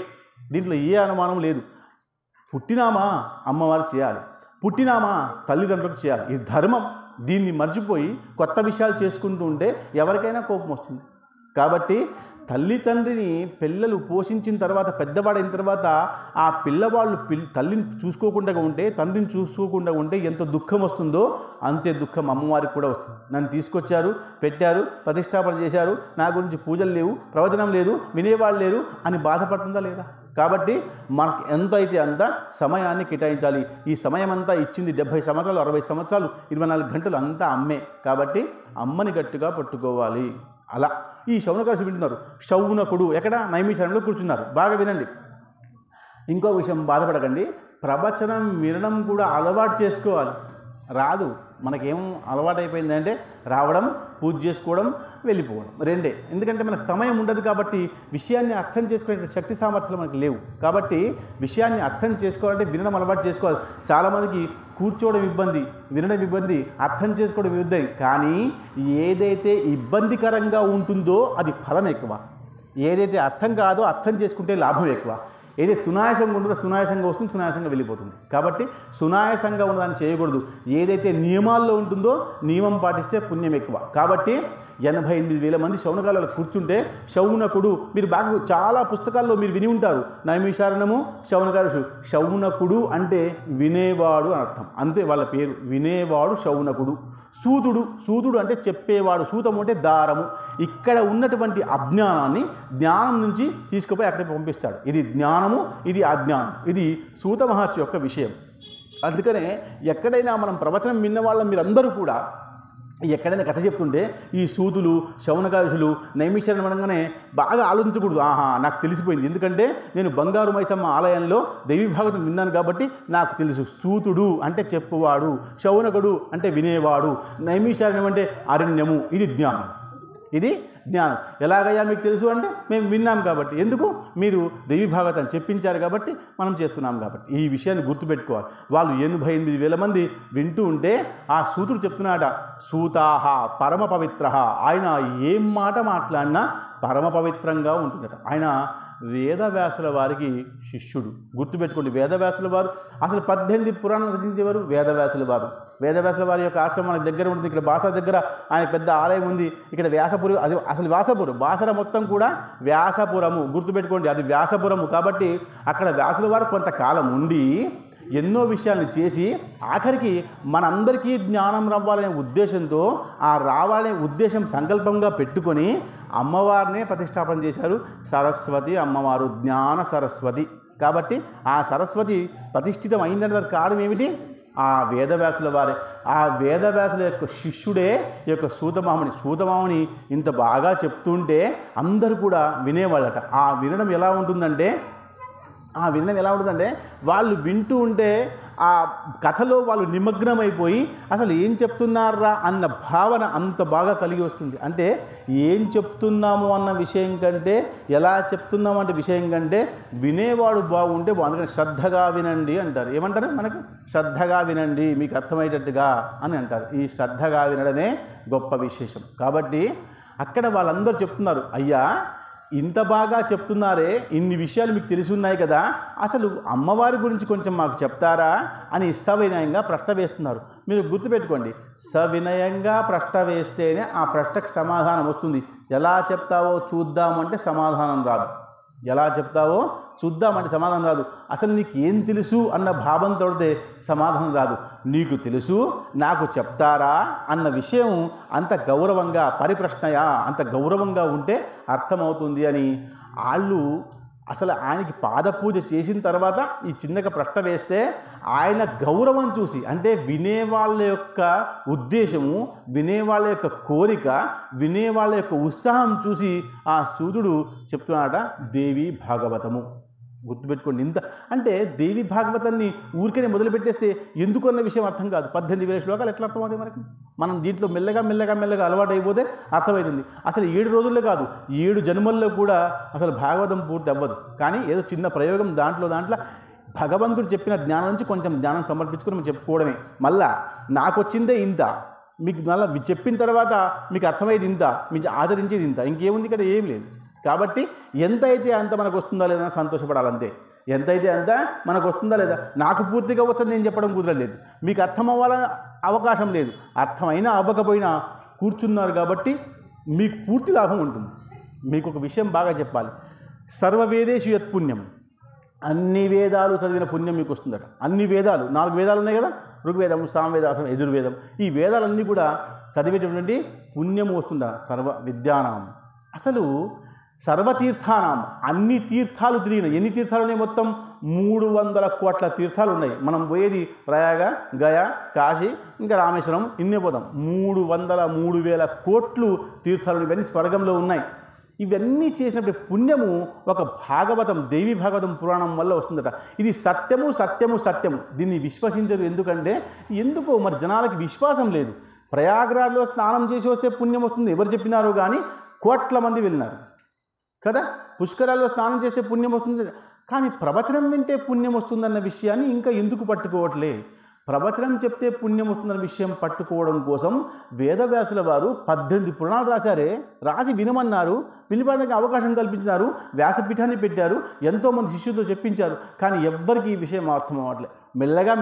దీంట్లో ఏ అనుమానం లేదు. పుట్టినామా అమ్మవారికి చేయాలి, పుట్టినామా తల్లిదండ్రులకు చేయాలి. ఇది ధర్మం. దీన్ని మర్చిపోయి కొత్త విషయాలు చేసుకుంటూ ఉంటే ఎవరికైనా కోపం వస్తుంది. కాబట్టి తల్లి తండ్రిని పిల్లలు పోషించిన తర్వాత, పెద్దవాడైన తర్వాత ఆ పిల్లవాళ్ళు తల్లిని చూసుకోకుండా ఉంటే, తండ్రిని చూసుకోకుండా ఉంటే ఎంత దుఃఖం వస్తుందో అంతే దుఃఖం అమ్మవారికి కూడా వస్తుంది. నన్ను తీసుకొచ్చారు, పెట్టారు, ప్రతిష్టాపన చేశారు, నా గురించి పూజలు లేవు, ప్రవచనం లేదు, వినేవాళ్ళు లేరు అని బాధపడుతుందా లేదా? కాబట్టి మనకు ఎంత అయితే అంత సమయాన్ని కేటాయించాలి. ఈ సమయం అంతా ఇచ్చింది 70 సంవత్సరాలు, 60 సంవత్సరాలు, 24 గంటలు అంతా అమ్మే. కాబట్టి అమ్మని గట్టిగా పట్టుకోవాలి. అలా ఈ శౌనకాలు వింటున్నారు. శౌనకుడు ఎక్కడ? నైమిషారణ్యంలో కూర్చున్నారు. బాగా వినండి. ఇంకో విషయం, బాధపడకండి. ప్రవచనం వినడం కూడా అలవాటు చేసుకోవాలి. రాదు, మనకేం అలవాటు అయిపోయిందంటే రావడం, పూజ చేసుకోవడం, వెళ్ళిపోవడం, రెండే. ఎందుకంటే మనకు సమయం ఉండదు కాబట్టి విషయాన్ని అర్థం చేసుకునే శక్తి సామర్థ్యాలు మనకు లేవు. కాబట్టి విషయాన్ని అర్థం చేసుకోవాలంటే వినడం అలవాటు చేసుకోవాలి. చాలామందికి కూర్చోవడం ఇబ్బంది, వినడం ఇబ్బంది, అర్థం చేసుకోవడం ఇబ్బంది. కానీ ఏదైతే ఇబ్బందికరంగా ఉంటుందో అది ఫలం ఎక్కువ. ఏదైతే అర్థం కాదో అర్థం చేసుకుంటే లాభం ఎక్కువ. ఏదైతే సునాయాసంగా ఉంటుందో సునాయాసంగా వస్తుంది, సునాయాసంగా వెళ్ళిపోతుంది. కాబట్టి సునాయాసంగా ఉన్నదాన్ని చేయకూడదు. ఏదైతే నియమాల్లో ఉంటుందో నియమం పాటిస్తే పుణ్యం ఎక్కువ. కాబట్టి 88,000 మంది శౌనకాలలో కూర్చుంటే శౌనకుడు, మీరు బాగా చాలా పుస్తకాల్లో మీరు విని ఉంటారు, నైమిషారణము శౌనకారుషు. శౌనకుడు అంటే వినేవాడు అని అర్థం, అంతే వాళ్ళ పేరు, వినేవాడు శౌనకుడు. సూతుడు అంటే చెప్పేవాడు, సూతము అంటే దారము. ఇక్కడ ఉన్నటువంటి అజ్ఞానాన్ని జ్ఞానం నుంచి తీసుకుపోయి అక్కడికి పంపిస్తాడు. ఇది జ్ఞానము, ఇది అజ్ఞానం. ఇది సూత మహర్షి యొక్క విషయం. అందుకనే ఎక్కడైనా మనం ప్రవచనం విన్న వాళ్ళం మీరందరూ కూడా ఎక్కడైనా కథ చెప్తుంటే ఈ సూతులు శౌనకారుషులు నైమిషారణం అనగానే బాగా ఆలోచించకూడదు. ఆహా, నాకు తెలిసిపోయింది, ఎందుకంటే నేను బంగారు మైసమ్మ ఆలయంలో దేవి భాగవతం విన్నాను కాబట్టి నాకు తెలుసు. సూతుడు అంటే చెప్పువాడు, శౌనకుడు అంటే వినేవాడు, నైమిషారణం అంటే అరణ్యము. ఇది జ్ఞానం, ఇది జ్ఞానం. ఎలాగయ్యా మీకు తెలుసు అంటే మేము విన్నాం కాబట్టి. ఎందుకు? మీరు దేవి భాగవతం చెప్పించారు కాబట్టి మనం చేస్తున్నాం కాబట్టి. ఈ విషయాన్ని గుర్తుపెట్టుకోవాలి. వాళ్ళు 88,000 మంది వింటూ ఉంటే ఆ సూతుడు చెప్తున్నాడ, సూతాహ పరమ పవిత్ర. ఆయన ఏం మాట మాట్లాడినా పరమ పవిత్రంగా ఉంటుందట. ఆయన వేదవ్యాసుల వారికి శిష్యుడు. గుర్తుపెట్టుకోండి, వేదవ్యాసుల వారు అసలు 18 పురాణం రచించేవారు వేదవ్యాసుల వారు. వేదవ్యాసుల వారి యొక్క ఆశ్రమం మనకు దగ్గర ఉంటుంది. ఇక్కడ బాసర దగ్గర ఆయన పెద్ద ఆలయం ఉంది. ఇక్కడ వ్యాసపురం, అది అసలు వ్యాసపురం, బాసర మొత్తం కూడా వ్యాసపురము. గుర్తుపెట్టుకోండి, అది వ్యాసపురము. కాబట్టి అక్కడ వ్యాసుల వారు కొంతకాలం ఉండి ఎన్నో విషయాలు చేసి ఆఖరికి మనందరికీ జ్ఞానం రావాలనే ఉద్దేశంతో, ఆ రావాలనే ఉద్దేశం సంకల్పంగా పెట్టుకొని అమ్మవారినే ప్రతిష్టాపన చేశారు. సరస్వతి అమ్మవారు, జ్ఞాన సరస్వతి. కాబట్టి ఆ సరస్వతి ప్రతిష్ఠితం అయిందనే కారణం ఏమిటి? ఆ వేదవ్యాసుల వారే. ఆ వేదవ్యాసుల యొక్క శిష్యుడే ఈ యొక్క సూతమాముని ఇంత బాగా చెప్తుంటే అందరూ కూడా వినేవాళ్ళట. ఆ వినడం ఎలా ఉంటుందంటే వాళ్ళు వింటూ ఉంటే ఆ కథలో వాళ్ళు నిమగ్నమైపోయి అసలు ఏం చెప్తున్నారా అన్న భావన అంత బాగా కలిగి వస్తుంది. అంటే ఏం చెప్తున్నాము అన్న విషయం కంటే, ఎలా చెప్తున్నాము అంటే విషయం కంటే వినేవాడు బాగుంటే అందుకని శ్రద్ధగా వినండి అంటారు. ఏమంటారు? మనకు శ్రద్ధగా వినండి, మీకు అర్థమయ్యేటట్టుగా అని అంటారు. ఈ శ్రద్ధగా వినడమే గొప్ప విశేషం. కాబట్టి అక్కడ వాళ్ళందరూ చెప్తున్నారు, అయ్యా ఇంత బాగా చెప్తున్నారే, ఇన్ని విషయాలు మీకు తెలిసి ఉన్నాయి కదా, అసలు అమ్మవారి గురించి కొంచెం మాకు చెప్తారా అని సవినయంగా ప్రశ్న వేస్తున్నారు. మీరు గుర్తుపెట్టుకోండి, సవినయంగా ప్రశ్న వేస్తేనే ఆ ప్రశ్నకు సమాధానం వస్తుంది. ఎలా చెప్తావో చూద్దామంటే సమాధానం రాదు. ఎలా చెప్తావో చూద్దామంటే సమాధానం రాదు. అసలు నీకు ఏం తెలుసు అన్న భావంతో సమాధానం రాదు. నీకు తెలుసు, నాకు చెప్తారా అన్న విషయం అంత గౌరవంగా, పరిప్రశ్నయా అంత గౌరవంగా ఉంటే అర్థమవుతుంది అని వాళ్ళు అసలు ఆయనకి పాదపూజ చేసిన తర్వాత ఈ చిన్నగా ప్రశ్న వేస్తే ఆయన గౌరవం చూసి, అంటే వినేవాళ్ళ యొక్క ఉద్దేశము, వినేవాళ్ళ యొక్క కోరిక, వినేవాళ్ళ యొక్క ఉత్సాహం చూసి ఆ సూతుడు చెప్తున్నాడ దేవి భాగవతము. గుర్తుపెట్టుకోండి, ఇంత అంటే దేవి భాగవతాన్ని ఊరికనే మొదలుపెట్టేస్తే ఎందుకు అన్న విషయం అర్థం కాదు. 18,000 శ్లోకాలు ఎట్లా అర్థమవుతాయి మనకి? మనం దీంట్లో మెల్లగా అలవాటు అయిపోతే అర్థమవుతుంది. అసలు 7 రోజుల్లో కాదు, 7 జన్మల్లో కూడా అసలు భాగవతం పూర్తి అవ్వదు. కానీ ఏదో చిన్న ప్రయోగం దాంట్లో భగవంతుడు చెప్పిన జ్ఞానం నుంచి కొంచెం జ్ఞానం సమర్పించుకొని మనం చెప్పుకోవడమే. మళ్ళా నాకు వచ్చిందే ఇంత, మీకు మళ్ళీ చెప్పిన తర్వాత మీకు అర్థమయ్యేది ఇంత, మీకు ఆచరించేది ఇంత, ఇంకేముంది ఇక్కడ? ఏం లేదు. కాబట్టి ఎంత అయితే అంత మనకు వస్తుందా లేదా సంతోషపడాలంతే. ఎంతైతే అంత మనకు వస్తుందా లేదా. నాకు పూర్తిగా వస్తుంది నేను చెప్పడం కుదరలేదు, మీకు అర్థం అవ్వాలని అవకాశం లేదు. అర్థమైనా అవ్వకపోయినా కూర్చున్నారు కాబట్టి మీకు పూర్తి లాభం ఉంటుంది. మీకు ఒక విషయం బాగా చెప్పాలి, సర్వవేదేషు యత్పుణ్యం, అన్ని వేదాలు చదివిన పుణ్యం మీకు వస్తుందట. అన్ని వేదాలు, 4 వేదాలు ఉన్నాయి కదా, ఋగ్వేదం, సామవేదం, యజుర్వేదం, ఈ వేదాలన్నీ కూడా చదివేటటువంటి పుణ్యం వస్తుందా. సర్వ విద్యానాం, అసలు సర్వతీర్థానం, అన్ని తీర్థాలు తిరిగిన. ఎన్ని తీర్థాలు ఉన్నాయి? మొత్తం 300 కోట్ల తీర్థాలు ఉన్నాయి. మనం పోయేది ప్రయాగ, గయ, కాశీ, ఇంకా రామేశ్వరం, ఇన్నే పోతాం. 300,000 కోట్లు తీర్థాలు, ఇవన్నీ స్వర్గంలో ఉన్నాయి. ఇవన్నీ చేసినప్పుడు పుణ్యము ఒక భాగవతం, దేవి భాగవతం పురాణం వల్ల వస్తుందట. ఇది సత్యము సత్యము సత్యము. దీన్ని విశ్వసించరు. ఎందుకో మరి జనాలకి విశ్వాసం లేదు. ప్రయాగరాజ్లో స్నానం చేసి వస్తే పుణ్యం వస్తుంది ఎవరు చెప్పినారో కానీ కోట్ల మంది వెళ్ళినారు కదా. పుష్కరాల్లో స్నానం చేస్తే పుణ్యం వస్తుంది, కానీ ప్రవచనం వింటే పుణ్యం వస్తుందన్న విషయాన్ని ఇంకా ఎందుకు పట్టుకోవట్లే? ప్రవచనం చెప్తే పుణ్యం వస్తుందన్న విషయం పట్టుకోవడం కోసం వేదవ్యాసుల వారు 18 పురాణాలు రాశారే, రాసి వినమన్నారు, వినపడడానికి అవకాశం కల్పించారు, వ్యాసపీఠాన్ని పెట్టారు, ఎంతోమంది శిష్యులతో చెప్పించారు. కానీ ఎవ్వరికి ఈ విషయం అర్థం అవ్వట్లేదు. మెల్లగా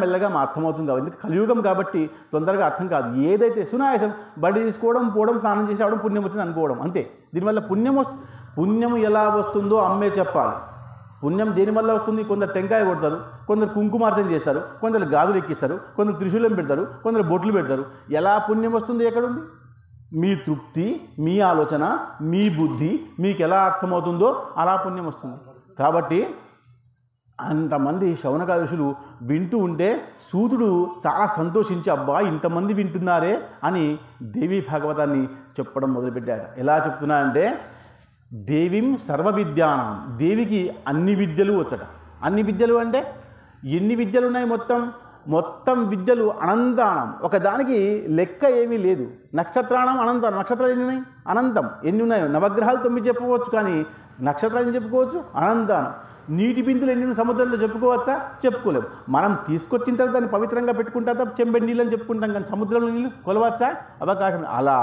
అర్థమవుతుంది కాబట్టి, ఎందుకంటే కలియుగం కాబట్టి తొందరగా అర్థం కాదు. ఏదైతే సునాయాసం బడి తీసుకోవడం, పోవడం, స్నానం చేసి అవడం, పుణ్యం వచ్చింది అనుకోవడం అంతే. దీనివల్ల పుణ్యం ఎలా వస్తుందో అమ్మే చెప్పాలి. పుణ్యం దేనివల్ల వస్తుంది? కొందరు టెంకాయ కొడతారు, కొందరు కుంకుమార్చన చేస్తారు, కొందరు గాజులు ఎక్కిస్తారు, కొందరు త్రిశూలం పెడతారు, కొందరు బొట్లు పెడతారు. ఎలా పుణ్యం వస్తుంది? ఎక్కడుంది? మీ తృప్తి, మీ ఆలోచన, మీ బుద్ధి మీకు ఎలా అర్థమవుతుందో అలా పుణ్యం వస్తుంది. కాబట్టి అంతమంది శౌనకాది ఋషులు వింటూ ఉంటే సూతుడు చాలా సంతోషించి, అబ్బా ఇంతమంది వింటున్నారే అని దేవీ భాగవతాన్ని చెప్పడం మొదలుపెట్టాడు. ఎలా చెప్తున్నాడంటే, దేవీం సర్వ విద్యానాం, దేవికి అన్ని విద్యలు వచ్చట. అన్ని విద్యలు అంటే ఎన్ని విద్యలు ఉన్నాయి? మొత్తం విద్యలు అనంతానం, ఒకదానికి లెక్క ఏమీ లేదు. నక్షత్రానం అనంతం, నక్షత్రాలు ఎన్ని ఉన్నాయి? అనంతం. ఎన్ని ఉన్నాయో నవగ్రహాలు 9 చెప్పుకోవచ్చు, కానీ నక్షత్రాలు ఎన్ని చెప్పుకోవచ్చు? అనంతానం. నీటి బిందులు ఎన్ని సముద్రంలో చెప్పుకోవచ్చా? చెప్పుకోలేము. మనం తీసుకొచ్చిన తర్వాత దాన్ని పవిత్రంగా పెట్టుకుంటా తప్ప చెంబెడి నీళ్ళని చెప్పుకుంటాం, కానీ సముద్రంలో నీళ్ళు కొలవచ్చా? అవకాశం. అలా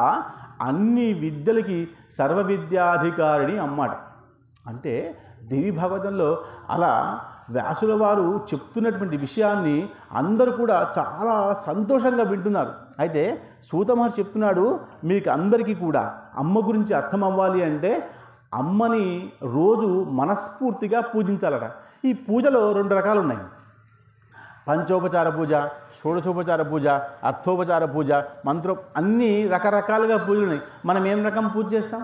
అన్ని విద్యలకి సర్వ విద్యాధికారిణి అమ్మాట. అంటే దేవి భాగవతంలో అలా వ్యాసుల వారు చెప్తున్నటువంటి విషయాన్ని అందరూ కూడా చాలా సంతోషంగా వింటున్నారు. అయితే సూత మహర్షి చెప్తున్నాడు, మీకు అందరికీ కూడా అమ్మ గురించి అర్థం అవ్వాలి అంటే అమ్మని రోజు మనస్ఫూర్తిగా పూజించాలట. ఈ పూజలో 2 రకాలు ఉన్నాయి. పంచోపచార పూజ, షోడశోపచార పూజ, అర్థోపచార పూజ, మంత్రం, అన్నీ రకరకాలుగా పూజలు ఉన్నాయి. మనం ఏం రకం పూజ చేస్తాం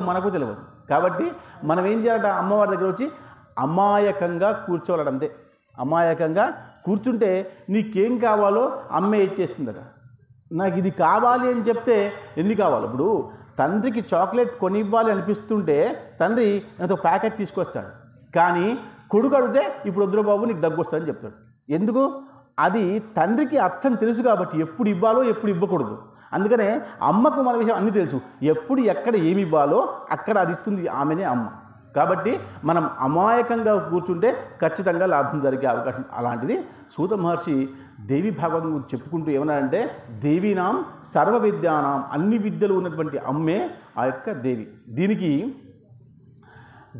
మనకు తెలియదు. కాబట్టి మనం ఏం చేయాలట? అమ్మవారి దగ్గర వచ్చి అమాయకంగా కూర్చోవాలట. అంతే. అమాయకంగా కూర్చుంటే నీకేం కావాలో అమ్మే ఇచ్చేస్తుందట. నాకు ఇది కావాలి అని చెప్తే ఎన్ని కావాలి? ఇప్పుడు తండ్రికి చాక్లెట్ కొనివ్వాలి అనిపిస్తుంటే తండ్రి ఎంతో ప్యాకెట్ తీసుకొస్తాడు, కానీ కొడుకు అడిగితే ఇప్పుడు వద్దురా బాబు నీకు దగ్గు వస్తుందని చెప్తాడు. ఎందుకు? అది తండ్రికి అర్థం తెలుసు కాబట్టి ఎప్పుడు ఇవ్వాలో ఎప్పుడు ఇవ్వకూడదు. అందుకనే అమ్మకు మన విషయం అన్నీ తెలుసు. ఎప్పుడు ఎక్కడ ఏమి ఇవ్వాలో అక్కడ అది ఇస్తుంది ఆమెనే అమ్మ. కాబట్టి మనం అమాయకంగా కూర్చుంటే ఖచ్చితంగా లాభం జరిగే అవకాశం. అలాంటిది సూత మహర్షి దేవి భాగవతం గురించి చెప్పుకుంటూ ఏమన్నారంటే, దేవీనాం సర్వ విద్యానాం, అన్ని విద్యలు ఉన్నటువంటి అమ్మే ఆ యొక్క దేవి. దీనికి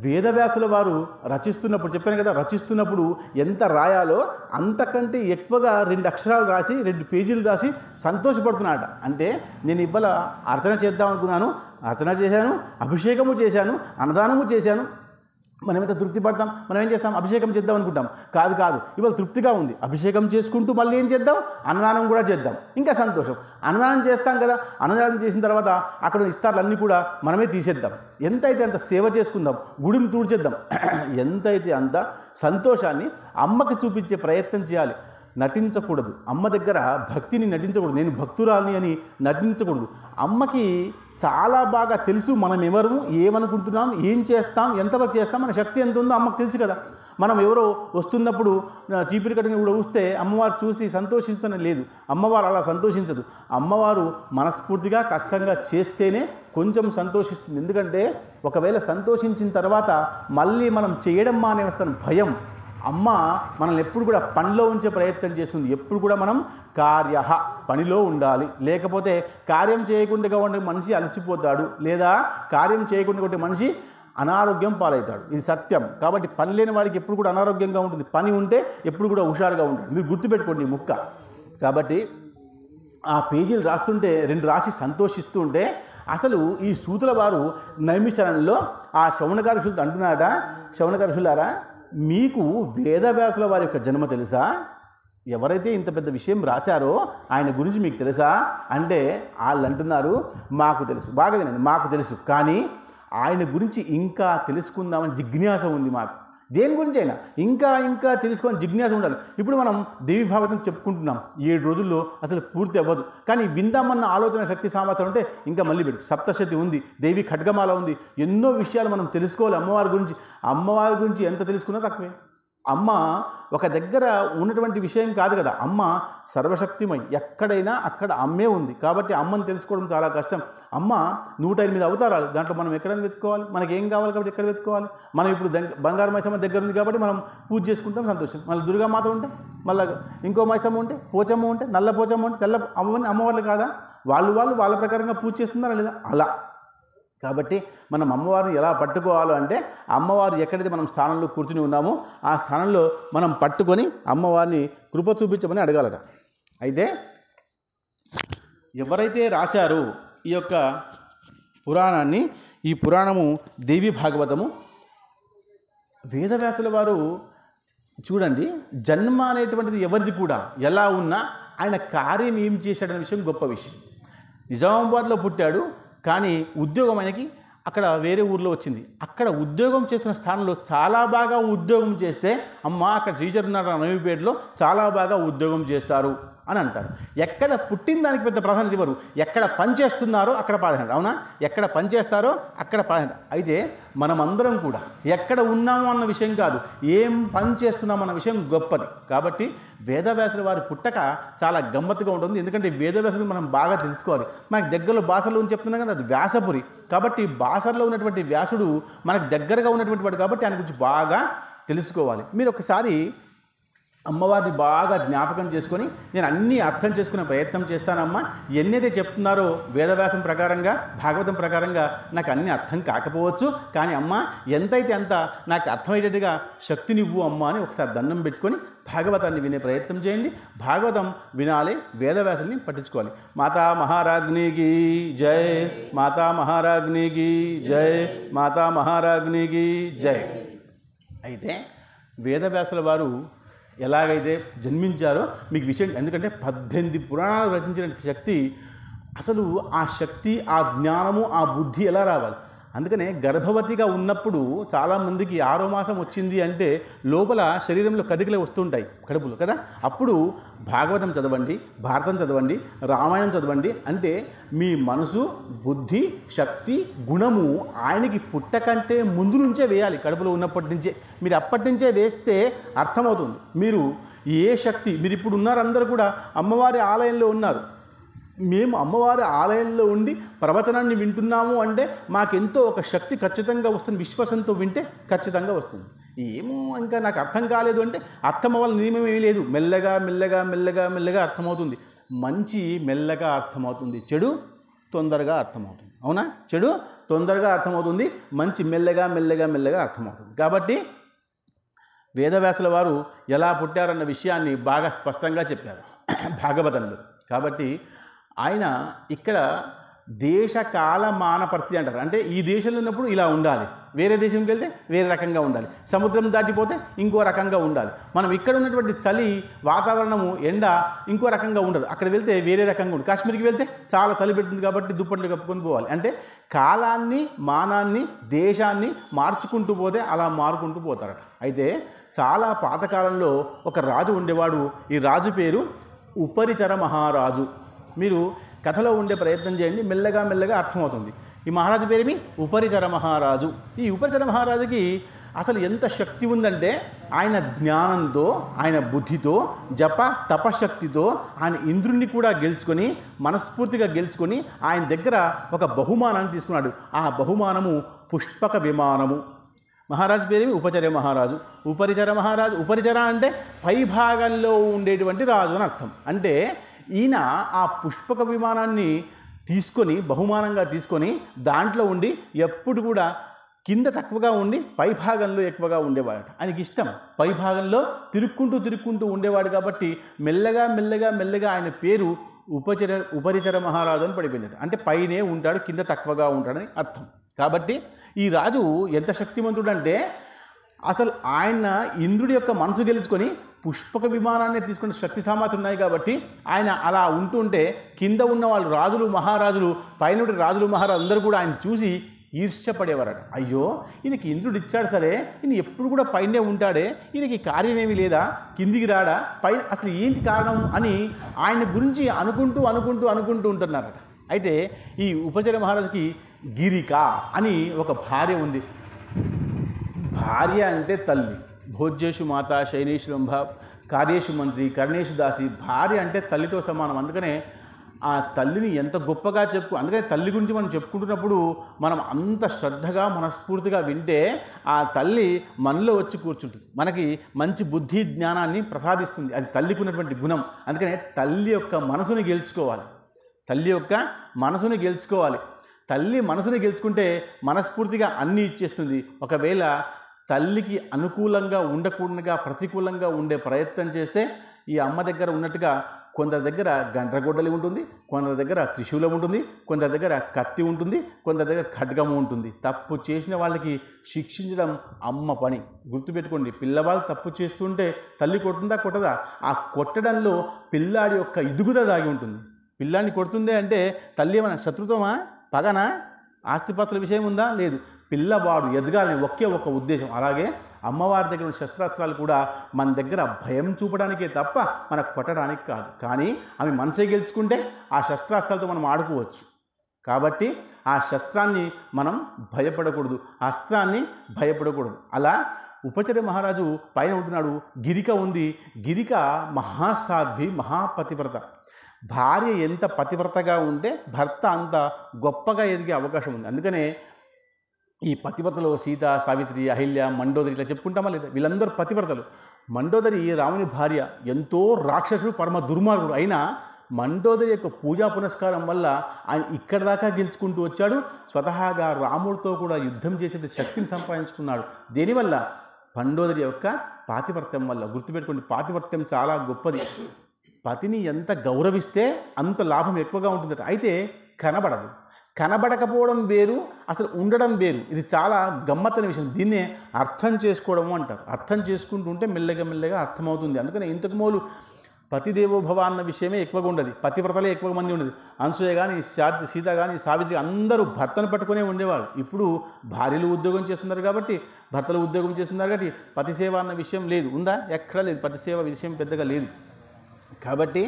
వేదవ్యాసుల వారు రచిస్తున్నప్పుడు చెప్పాను కదా, రచిస్తున్నప్పుడు ఎంత రాయాలో అంతకంటే ఎక్కువగా 2 అక్షరాలు రాసి 2 పేజీలు రాసి సంతోషపడుతున్నాడ. అంటే నేను ఇవాళ అర్చన చేద్దాం అనుకున్నాను, అర్చన చేశాను, అభిషేకము చేశాను, అన్నదానము చేశాను. మనం ఎంత తృప్తి పడతాం? మనం ఏం చేస్తాం? అభిషేకం చేద్దాం అనుకుంటాం. కాదు, ఇవాళ తృప్తిగా ఉంది, అభిషేకం చేసుకుంటూ మళ్ళీ ఏం చేద్దాం? అన్నదానం కూడా చేద్దాం, ఇంకా సంతోషం. అన్నదానం చేస్తాం కదా, అన్నదానం చేసిన తర్వాత అక్కడ ఇస్తార్లన్నీ కూడా మనమే తీసేద్దాం. ఎంతైతే అంత సేవ చేసుకుందాం, గుడిని తూడ్చేద్దాం. ఎంతైతే అంత సంతోషాన్ని అమ్మకి చూపించే ప్రయత్నం చేయాలి. నటించకూడదు. అమ్మ దగ్గర భక్తిని నటించకూడదు. నేను భక్తురాలిని అని నటించకూడదు. అమ్మకి చాలా బాగా తెలుసు మనం ఎవరు, ఏమనుకుంటున్నాం, ఏం చేస్తాం, ఎంతవరకు చేస్తాం, మన శక్తి ఎంత ఉందో అమ్మకు తెలుసు కదా. మనం ఎవరో వస్తున్నప్పుడు చీపిరి కట్టుకుని కూడా వస్తే అమ్మవారు చూసి సంతోషిస్తూనే లేదు. అమ్మవారు అలా సంతోషించదు. అమ్మవారు మనస్ఫూర్తిగా కష్టంగా చేస్తేనే కొంచెం సంతోషిస్తుంది. ఎందుకంటే ఒకవేళ సంతోషించిన తర్వాత మళ్ళీ మనం చేయడం మానేస్తాను భయం. అమ్మ మనల్ని ఎప్పుడు కూడా పనిలో ఉంచే ప్రయత్నం చేస్తుంది. ఎప్పుడు కూడా మనం పనిలో ఉండాలి. లేకపోతే కార్యం చేయకుండా ఉండే మనిషి అలసిపోతాడు, లేదా కార్యం చేయకుండా ఉండే మనిషి అనారోగ్యం పాలవుతాడు. ఇది సత్యం. కాబట్టి పని లేని వాడికి ఎప్పుడు కూడా అనారోగ్యంగా ఉంటుంది. పని ఉంటే ఎప్పుడు కూడా హుషారుగా ఉంటాడు. మీరు గుర్తుపెట్టుకోండి ఈ ముక్క. కాబట్టి ఆ పేజీలు రాస్తుంటే 2 రాసి సంతోషిస్తూ ఉంటే అసలు ఈ సూతుల వారు నైమిషారణ్యంలో ఆ శౌనక ఋషులతో అంటున్నాడా, శౌనక ఋషులారా, మీకు వేదవ్యాసుల వారి యొక్క జన్మ తెలుసా? ఎవరైతే ఇంత పెద్ద విషయం రాశారో ఆయన గురించి మీకు తెలుసా అంటే వాళ్ళు అంటున్నారు, మాకు తెలుసు. బాగా వినండి, మాకు తెలుసు, కానీ ఆయన గురించి ఇంకా తెలుసుకుందామని జిజ్ఞాస ఉంది మాకు. దేని గురించి అయినా ఇంకా తెలుసుకొని జిజ్ఞాస ఉండాలి. ఇప్పుడు మనం దేవి భాగవతం చెప్పుకుంటున్నాం, 7 రోజుల్లో అసలు పూర్తి అవ్వదు. కానీ విందామన్న ఆలోచన శక్తి సామర్థ్యం ఉంటే ఇంకా మళ్ళీ పెట్టు. సప్తశతి ఉంది, దేవి ఖడ్గమాల ఉంది, ఎన్నో విషయాలు మనం తెలుసుకోవాలి అమ్మవారి గురించి. అమ్మవారి గురించి ఎంత తెలుసుకున్నా తక్కువే. అమ్మ ఒక దగ్గర ఉన్నటువంటి విషయం కాదు కదా, అమ్మ సర్వశక్తిమై, ఎక్కడైనా అక్కడ అమ్మే ఉంది. కాబట్టి అమ్మని తెలుసుకోవడం చాలా కష్టం. అమ్మ 108 అవతారాలు, దాంట్లో మనం ఎక్కడైనా వెతుక్కోవాలి, మనకి ఏం కావాలి కాబట్టి ఎక్కడ వెతుక్కోవాలి. మనం ఇప్పుడు బంగారు మైసమ్మ దగ్గర ఉంది కాబట్టి మనం పూజ చేసుకుంటాం, సంతోషం. మళ్ళీ దుర్గామాత ఉంటే, మళ్ళీ ఇంకో మైసమ్మ ఉంటే, పోచమ్మ ఉంటే, నల్ల పోచమ్మ ఉంటే, తెల్ల అమ్మవార్లు కాదా, వాళ్ళు వాళ్ళ ప్రకారంగా పూజ చేస్తున్నారా లేదా, అలా. కాబట్టి మనం అమ్మవారిని ఎలా పట్టుకోవాలో అంటే, అమ్మవారు ఎక్కడైతే మనం స్థానంలో కూర్చుని ఉన్నామో ఆ స్థానంలో మనం పట్టుకొని అమ్మవారిని కృప చూపించమని అడగాలట. అయితే ఎవరైతే రాశారో ఈ యొక్క పురాణాన్ని, ఈ పురాణము దేవి భాగవతము, వేదవ్యాసుల వారు చూడండి, జన్మ అనేటువంటిది ఎవరిది కూడా ఎలా ఉన్నా ఆయన కార్యం ఏం చేశాడనే విషయం గొప్ప విషయం. నిజామాబాద్లో పుట్టాడు, కానీ ఉద్యోగం ఆయనకి అక్కడ వేరే ఊర్లో వచ్చింది. అక్కడ ఉద్యోగం చేస్తున్న స్థానంలో చాలా బాగా ఉద్యోగం చేస్తే, అమ్మ అక్కడ టీచర్ ఉన్నారు నవీపేటలో, చాలా బాగా ఉద్యోగం చేస్తారు అని అంటారు. ఎక్కడ పుట్టిన దానికి పెద్ద ప్రాధాన్యత ఇవ్వరు, ఎక్కడ పని చేస్తున్నారో అక్కడ ప్రాధాన్యత. అవునా, ఎక్కడ పని చేస్తారో అక్కడ ప్రాధాన్యత. అయితే మనమందరం కూడా ఎక్కడ ఉన్నామో అన్న విషయం కాదు, ఏం పని చేస్తున్నామో అన్న విషయం గొప్పది. కాబట్టి వేదవ్యాసుల వారి పుట్టక చాలా గమ్మత్తుగా ఉంటుంది. ఎందుకంటే వేదవ్యాసులు మనం బాగా తెలుసుకోవాలి. మనకు దగ్గరలో బాసర్లో అని చెప్తున్నాం కదా, అది వ్యాసపురి. కాబట్టి బాసర్లో ఉన్నటువంటి వ్యాసుడు మనకు దగ్గరగా ఉన్నటువంటి వాడు కాబట్టి ఆయన గురించి బాగా తెలుసుకోవాలి. మీరు ఒకసారి అమ్మవారిని బాగా జ్ఞాపకం చేసుకొని, నేను అన్నీ అర్థం చేసుకునే ప్రయత్నం చేస్తానమ్మా, ఎన్నైతే చెప్తున్నారో వేదవ్యాసం ప్రకారంగా, భాగవతం ప్రకారంగా నాకు అన్నీ అర్థం కాకపోవచ్చు, కానీ అమ్మ ఎంతైతే అంత నాకు అర్థమయ్యేటట్టుగా శక్తినివ్వు అమ్మ అని ఒకసారి దండం పెట్టుకొని భాగవతాన్ని వినే ప్రయత్నం చేయండి. భాగవతం వినాలి, వేదవ్యాసాన్ని పట్టించుకోవాలి. మాతా మహారాజ్ఞికి జై, మాతా మహారాజ్ఞికి జై, మాతా మహారాజ్ఞికి జై. అయితే వేదవ్యాసుల వారు ఎలాగైతే జన్మించారో మీకు విషయం, ఎందుకంటే 18 పురాణాలు రచించిన శక్తి, అసలు ఆ శక్తి, ఆ జ్ఞానము, ఆ బుద్ధి ఎలా రావాలి. అందుకనే గర్భవతిగా ఉన్నప్పుడు చాలామందికి 6వ మాసం వచ్చింది అంటే లోపల శరీరంలో కదికలే వస్తుంటాయి కడుపులో కదా, అప్పుడు భాగవతం చదవండి, భారతం చదవండి, రామాయణం చదవండి. అంటే మీ మనసు, బుద్ధి, శక్తి, గుణము ఆయనకి పుట్టకంటే ముందు నుంచే వేయాలి. కడుపులో ఉన్నప్పటి నుంచే, మీరు అప్పటి నుంచే వేస్తే అర్థమవుతుంది. మీరు ఏ శక్తి, మీరు ఇప్పుడు ఉన్నారు, అందరూ కూడా అమ్మవారి ఆలయంలో ఉన్నారు. మేము అమ్మవారి ఆలయంలో ఉండి ప్రవచనాన్ని వింటున్నాము అంటే మాకెంతో ఒక శక్తి ఖచ్చితంగా వస్తుంది. విశ్వాసంతో వింటే ఖచ్చితంగా వస్తుంది. ఏమో ఇంకా నాకు అర్థం కాలేదు అంటే అర్థం అవ్వాలని నియమం ఏమీ లేదు. మెల్లగా మెల్లగా మెల్లగా మెల్లగా అర్థమవుతుంది. మంచి మెల్లగా అర్థమవుతుంది, చెడు తొందరగా అర్థమవుతుంది. అవునా, చెడు తొందరగా అర్థమవుతుంది, మంచి మెల్లగా మెల్లగా మెల్లగా అర్థమవుతుంది. కాబట్టి వేదవ్యాసుల వారు ఎలా పుట్టారన్న విషయాన్ని బాగా స్పష్టంగా చెప్పారు భాగవతంలో. కాబట్టి ఆయన ఇక్కడ దేశ కాల మాన పరిస్థితి అంటారు. అంటే ఈ దేశంలో ఉన్నప్పుడు ఇలా ఉండాలి, వేరే దేశంకి వెళ్తే వేరే రకంగా ఉండాలి, సముద్రం దాటిపోతే ఇంకో రకంగా ఉండాలి. మనం ఇక్కడ ఉన్నటువంటి చలి వాతావరణము, ఎండ ఇంకో రకంగా ఉండదు, అక్కడ వెళ్తే వేరే రకంగా ఉండదు. కాశ్మీర్కి వెళ్తే చాలా చలి పెడుతుంది కాబట్టి దుప్పట్లు కప్పుకొని పోవాలి. అంటే కాలాన్ని, మానాన్ని, దేశాన్ని మార్చుకుంటూ పోతే అలా మారుకుంటూ పోతారట. అయితే చాలా పాతకాలంలో ఒక రాజు ఉండేవాడు. ఈ రాజు పేరు ఉపరిచర మహారాజు. మీరు కథలో ఉండే ప్రయత్నం చేయండి, మెల్లగా మెల్లగా అర్థమవుతుంది. ఈ మహారాజు పేరేమి? ఉపరిచర మహారాజు. ఈ ఉపరిచర మహారాజుకి అసలు ఎంత శక్తి ఉందంటే, ఆయన జ్ఞానంతో, ఆయన బుద్ధితో, జప తపశక్తితో ఆయన ఇంద్రుణ్ణి కూడా గెలుచుకొని, మనస్ఫూర్తిగా గెలుచుకొని ఆయన దగ్గర ఒక బహుమానాన్ని తీసుకున్నాడు. ఆ బహుమానము పుష్పక విమానము. మహారాజు పేరేమి? ఉపచర్య మహారాజు. ఉపరిచర మహారాజు. ఉపరిచర అంటే పై భాగంలో ఉండేటువంటి రాజు అని అర్థం. అంటే ఈయన ఆ పుష్పక విమానాన్ని తీసుకొని, బహుమానంగా తీసుకొని దాంట్లో ఉండి ఎప్పుడు కూడా కింద తక్కువగా ఉండి పై భాగంలో ఎక్కువగా ఉండేవాడట. ఆయనకి ఇష్టం పై భాగంలో తిరుక్కుంటూ ఉండేవాడు. కాబట్టి మెల్లగా మెల్లగా మెల్లగా ఆయన పేరు ఉపరిచర మహారాజు అని పడిపోయిందట. అంటే పైనే ఉంటాడు, కింద తక్కువగా ఉంటాడని అర్థం. కాబట్టి ఈ రాజు ఎంత శక్తివంతుడంటే, అసలు ఆయన ఇంద్రుడి యొక్క మనసు గెలుచుకొని పుష్పక విమానాన్ని తీసుకునే శక్తి సామర్థ్యం ఉన్నాయి. కాబట్టి ఆయన అలా ఉంటుంటే కింద ఉన్న వాళ్ళు రాజులు, మహారాజులు, పైన రాజులు, మహారాజులు అందరూ కూడా ఆయన చూసి ఈర్ష్యపడేవారట. అయ్యో, ఈయనకి ఇంద్రుడు ఇచ్చాడు సరే, ఈయన ఎప్పుడు కూడా పైనే ఉంటాడే, ఈయనకి కార్యమేమి లేదా, కిందికి రాడా, పైన అసలు ఏంటి కారణం అని ఆయన గురించి అనుకుంటూ ఉంటున్నారట. అయితే ఈ ఉపచర్య మహారాజుకి గిరిక అని ఒక భార్య ఉంది. భార్య అంటే తల్లి, భోజ్యేషు మాత శయనేషు రంభ కార్యేషు మంత్రి కర్ణేషు దాసి. భార్య అంటే తల్లితో సమానం. అందుకనే ఆ తల్లిని ఎంత గొప్పగా అందుకనే తల్లి గురించి మనం చెప్పుకుంటున్నప్పుడు మనం అంత శ్రద్ధగా మనస్ఫూర్తిగా వింటే ఆ తల్లి మనలో వచ్చి కూర్చుంటుంది, మనకి మంచి బుద్ధి జ్ఞానాన్ని ప్రసాదిస్తుంది. అది తల్లికి ఉన్నటువంటి గుణం. అందుకనే తల్లి యొక్క మనసుని గెలుచుకోవాలి. తల్లి యొక్క మనసుని గెలుచుకోవాలి. తల్లి మనసుని గెలుచుకుంటే మనస్ఫూర్తిగా అన్నీ ఇచ్చేస్తుంది. ఒకవేళ తల్లికి అనుకూలంగా ఉండకుండా ప్రతికూలంగా ఉండే ప్రయత్నం చేస్తే ఈ అమ్మ దగ్గర ఉన్నట్టుగా కొందరి దగ్గర గండ్రగొడ్డలి ఉంటుంది, కొందరి దగ్గర త్రిశూలం ఉంటుంది, కొందరి దగ్గర కత్తి ఉంటుంది, కొందరి దగ్గర ఖడ్గము ఉంటుంది. తప్పు చేసిన వాళ్ళకి శిక్షించడం అమ్మ పని. గుర్తుపెట్టుకోండి, పిల్లవాళ్ళు తప్పు చేస్తుంటే తల్లి కొడుతుందా కొట్టదా? ఆ కొట్టడంలో పిల్లాడి యొక్క ఎదుగుదల దాగి ఉంటుంది. పిల్లాడిని కొడుతుంది అంటే తల్లి ఏమైనా శత్రుత్వమా, పగనా, ఆస్తిపాత్రుల విషయం ఉందా? లేదు. పిల్లవాడు ఎదగాలని ఒకే ఒక ఉద్దేశం. అలాగే అమ్మవారి దగ్గర ఉన్న శస్త్రాస్త్రాలు కూడా మన దగ్గర భయం చూపడానికే తప్ప మనకు కొట్టడానికి కాదు. కానీ ఆమె మనసే గెలుచుకుంటే ఆ శస్త్రాస్త్రాలతో మనం ఆడుకోవచ్చు. కాబట్టి ఆ శస్త్రాన్ని మనం భయపడకూడదు, అస్త్రాన్ని భయపడకూడదు. అలా ఉపచర్య మహారాజు పైన ఉంటున్నాడు. గిరిక ఉంది. గిరిక మహాసాధ్వి, మహాపతివ్రత. భార్య ఎంత పతివ్రతగా ఉంటే భర్త అంత గొప్పగా ఎదిగే అవకాశం ఉంది. అందుకనే ఈ పతివ్రతలో సీత, సావిత్రి, అహిల్య, మండోదరి ఇట్లా చెప్పుకుంటామా లేదా? వీళ్ళందరూ పతివ్రతలు. మండోదరి రాముని భార్య. ఎంతో రాక్షసుడు, పరమ దుర్మార్గుడు. అయినా మండోదరి యొక్క పూజా పునస్కారం వల్ల ఆయన ఇక్కడ దాకా గెలుచుకుంటూ వచ్చాడు. స్వతహాగా రాముడితో కూడా యుద్ధం చేసే శక్తిని సంపాదించుకున్నాడు. దేనివల్ల? మండోదరి యొక్క పాతివ్రత్యం వల్ల. గుర్తుపెట్టుకోండి, పాతివ్రత్యం చాలా గొప్పది. పతిని ఎంత గౌరవిస్తే అంత లాభం ఎక్కువగా ఉంటుందట. అయితే కనబడదు. కనబడకపోవడం వేరు, అసలు ఉండడం వేరు. ఇది చాలా గమ్మత్తైన విషయం. దీన్నే అర్థం చేసుకోవడము అంటారు. అర్థం చేసుకుంటూ ఉంటే మెల్లగా మెల్లగా అర్థమవుతుంది. అందుకని ఇంతకు మూలు పతిదేవోభవ అన్న విషయమే ఎక్కువగా ఉండదు. పతివ్రతలే ఎక్కువ మంది ఉండదు. అనసూయ కానీ, సీత కానీ, సావిత్రి అందరూ భర్తను పట్టుకునే ఉండేవాళ్ళు. ఇప్పుడు భార్యలు ఉద్యోగం చేస్తున్నారు కాబట్టి, భర్తలు ఉద్యోగం చేస్తున్నారు కాబట్టి పతిసేవ అన్న విషయం లేదు. ఉందా? ఎక్కడా లేదు. పతిసేవ విషయం పెద్దగా లేదు. కాబట్టి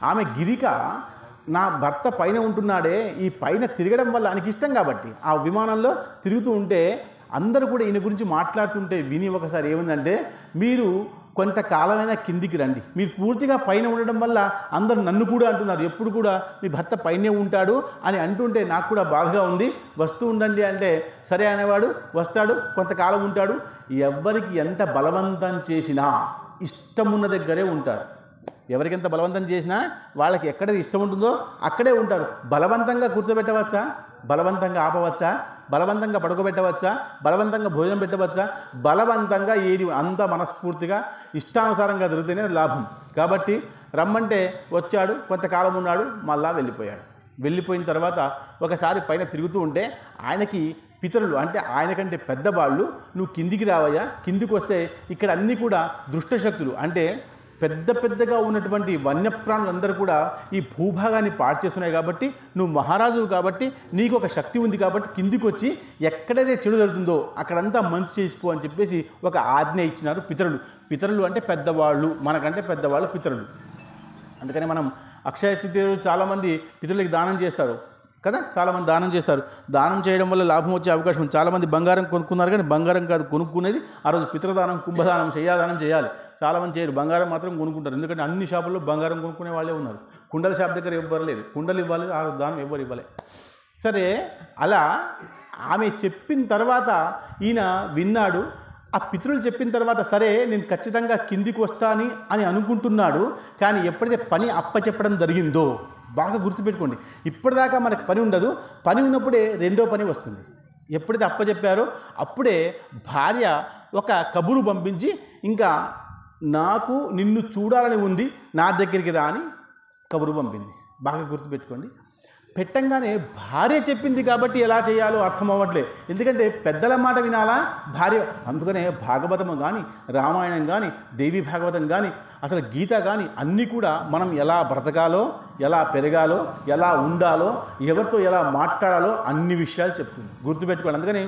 ఆమె గిరిక నా భర్త పైన ఉంటున్నాడే, ఈ పైన తిరగడం వల్ల ఆయనకి ఇష్టం కాబట్టి ఆ విమానంలో తిరుగుతూ ఉంటే అందరూ కూడా ఈయన గురించి మాట్లాడుతుంటే విని ఒకసారి ఏముందంటే, మీరు కొంతకాలమైనా కిందికి రండి, మీరు పూర్తిగా పైన ఉండడం వల్ల అందరూ నన్ను కూడా అంటున్నారు, ఎప్పుడు కూడా మీ భర్త పైనే ఉంటాడు అని అంటుంటే నాకు కూడా బాధగా ఉంది, వస్తూ ఉండండి అంటే సరే అనేవాడు. వస్తాడు, కొంతకాలం ఉంటాడు. ఎవరికి ఎంత బలవంతం చేసినా ఇష్టమున్న దగ్గరే ఉంటారు. ఎవరికి ఎంత బలవంతం చేసినా వాళ్ళకి ఎక్కడ ఇష్టం ఉంటుందో అక్కడే ఉంటారు. బలవంతంగా కూర్చోబెట్టవచ్చా? బలవంతంగా ఆపవచ్చా? బలవంతంగా పడుకోబెట్టవచ్చా? బలవంతంగా భోజనం పెట్టవచ్చా? బలవంతంగా ఏది అంత మనస్ఫూర్తిగా ఇష్టానుసారంగా దొరికితేనే లాభం. కాబట్టి రమ్మంటే వచ్చాడు, కొంతకాలం ఉన్నాడు, మళ్ళా వెళ్ళిపోయాడు. వెళ్ళిపోయిన తర్వాత ఒకసారి పైన తిరుగుతూ ఉంటే ఆయనకి పితరులు అంటే ఆయనకంటే పెద్దవాళ్ళు, నువ్వు కిందికి రావయ్యా, కిందికి వస్తే ఇక్కడ అన్నీ కూడా దుష్టశక్తులు అంటే పెద్ద పెద్దగా ఉన్నటువంటి వన్యప్రాణులందరూ కూడా ఈ భూభాగాన్ని పాడు చేస్తున్నాయి. కాబట్టి నువ్వు మహారాజువు కాబట్టి నీకు ఒక శక్తి ఉంది కాబట్టి కిందికి వచ్చి ఎక్కడైతే చెడు జరుగుతుందో అక్కడంతా మంచి చేసుకో అని చెప్పేసి ఒక ఆజ్ఞ ఇచ్చినారు పితరులు. పితరులు అంటే పెద్దవాళ్ళు, మనకంటే పెద్దవాళ్ళు పితరులు. అందుకని మనం అక్షయ తృతీయ చాలామంది పితరులకి దానం చేస్తారు కదా, చాలామంది దానం చేస్తారు. దానం చేయడం వల్ల లాభం వచ్చే అవకాశం ఉంది. చాలామంది బంగారం కొనుక్కున్నారు, కానీ బంగారం కాదు కొనుక్కునేది ఆ రోజు పితృదానం, కుంభదానం, శయ్యాదానం చేయాలి. చాలామంది చేయరు, బంగారం మాత్రం కొనుక్కుంటారు. ఎందుకంటే అన్ని షాపుల్లో బంగారం కొనుక్కునే వాళ్ళే ఉన్నారు. కుండల షాప్ దగ్గర ఎవ్వరు లేరు, కుండలు ఇవ్వాలి, ఆ రోజు దానం ఎవ్వరు ఇవ్వలే. సరే, అలా ఆమె చెప్పిన తర్వాత ఈయన విన్నాడు. ఆ పితృలు చెప్పిన తర్వాత సరే నేను ఖచ్చితంగా కిందికి వస్తాను అని అనుకుంటున్నాడు. కానీ ఎప్పుడైతే పని అప్పచెప్పడం జరిగిందో బాగా గుర్తుపెట్టుకోండి, ఇప్పటిదాకా మనకు పని ఉండదు, పని ఉన్నప్పుడే రెండో పని వస్తుంది. ఎప్పుడైతే అప్పచెప్పారో అప్పుడే భార్య ఒక కబురు పంపించి ఇంకా నాకు నిన్ను చూడాలని ఉంది, నా దగ్గరికి రా అని కబురు పంపింది. బాగా గుర్తుపెట్టుకోండి. పెట్టంగానే భార్య చెప్పింది కాబట్టి ఎలా చేయాలో అర్థం అవ్వట్లేదు. ఎందుకంటే పెద్దల మాట వినాలా భార్య. అందుకనే భాగవతం కానీ, రామాయణం కానీ, దేవి భాగవతం కానీ, అసలు గీత కానీ అన్నీ కూడా మనం ఎలా బ్రతకాలో, ఎలా పెరగాలో, ఎలా ఉండాలో, ఎవరితో ఎలా మాట్లాడాలో అన్ని విషయాలు చెప్తుంది. గుర్తుపెట్టుకోండి. అందుకని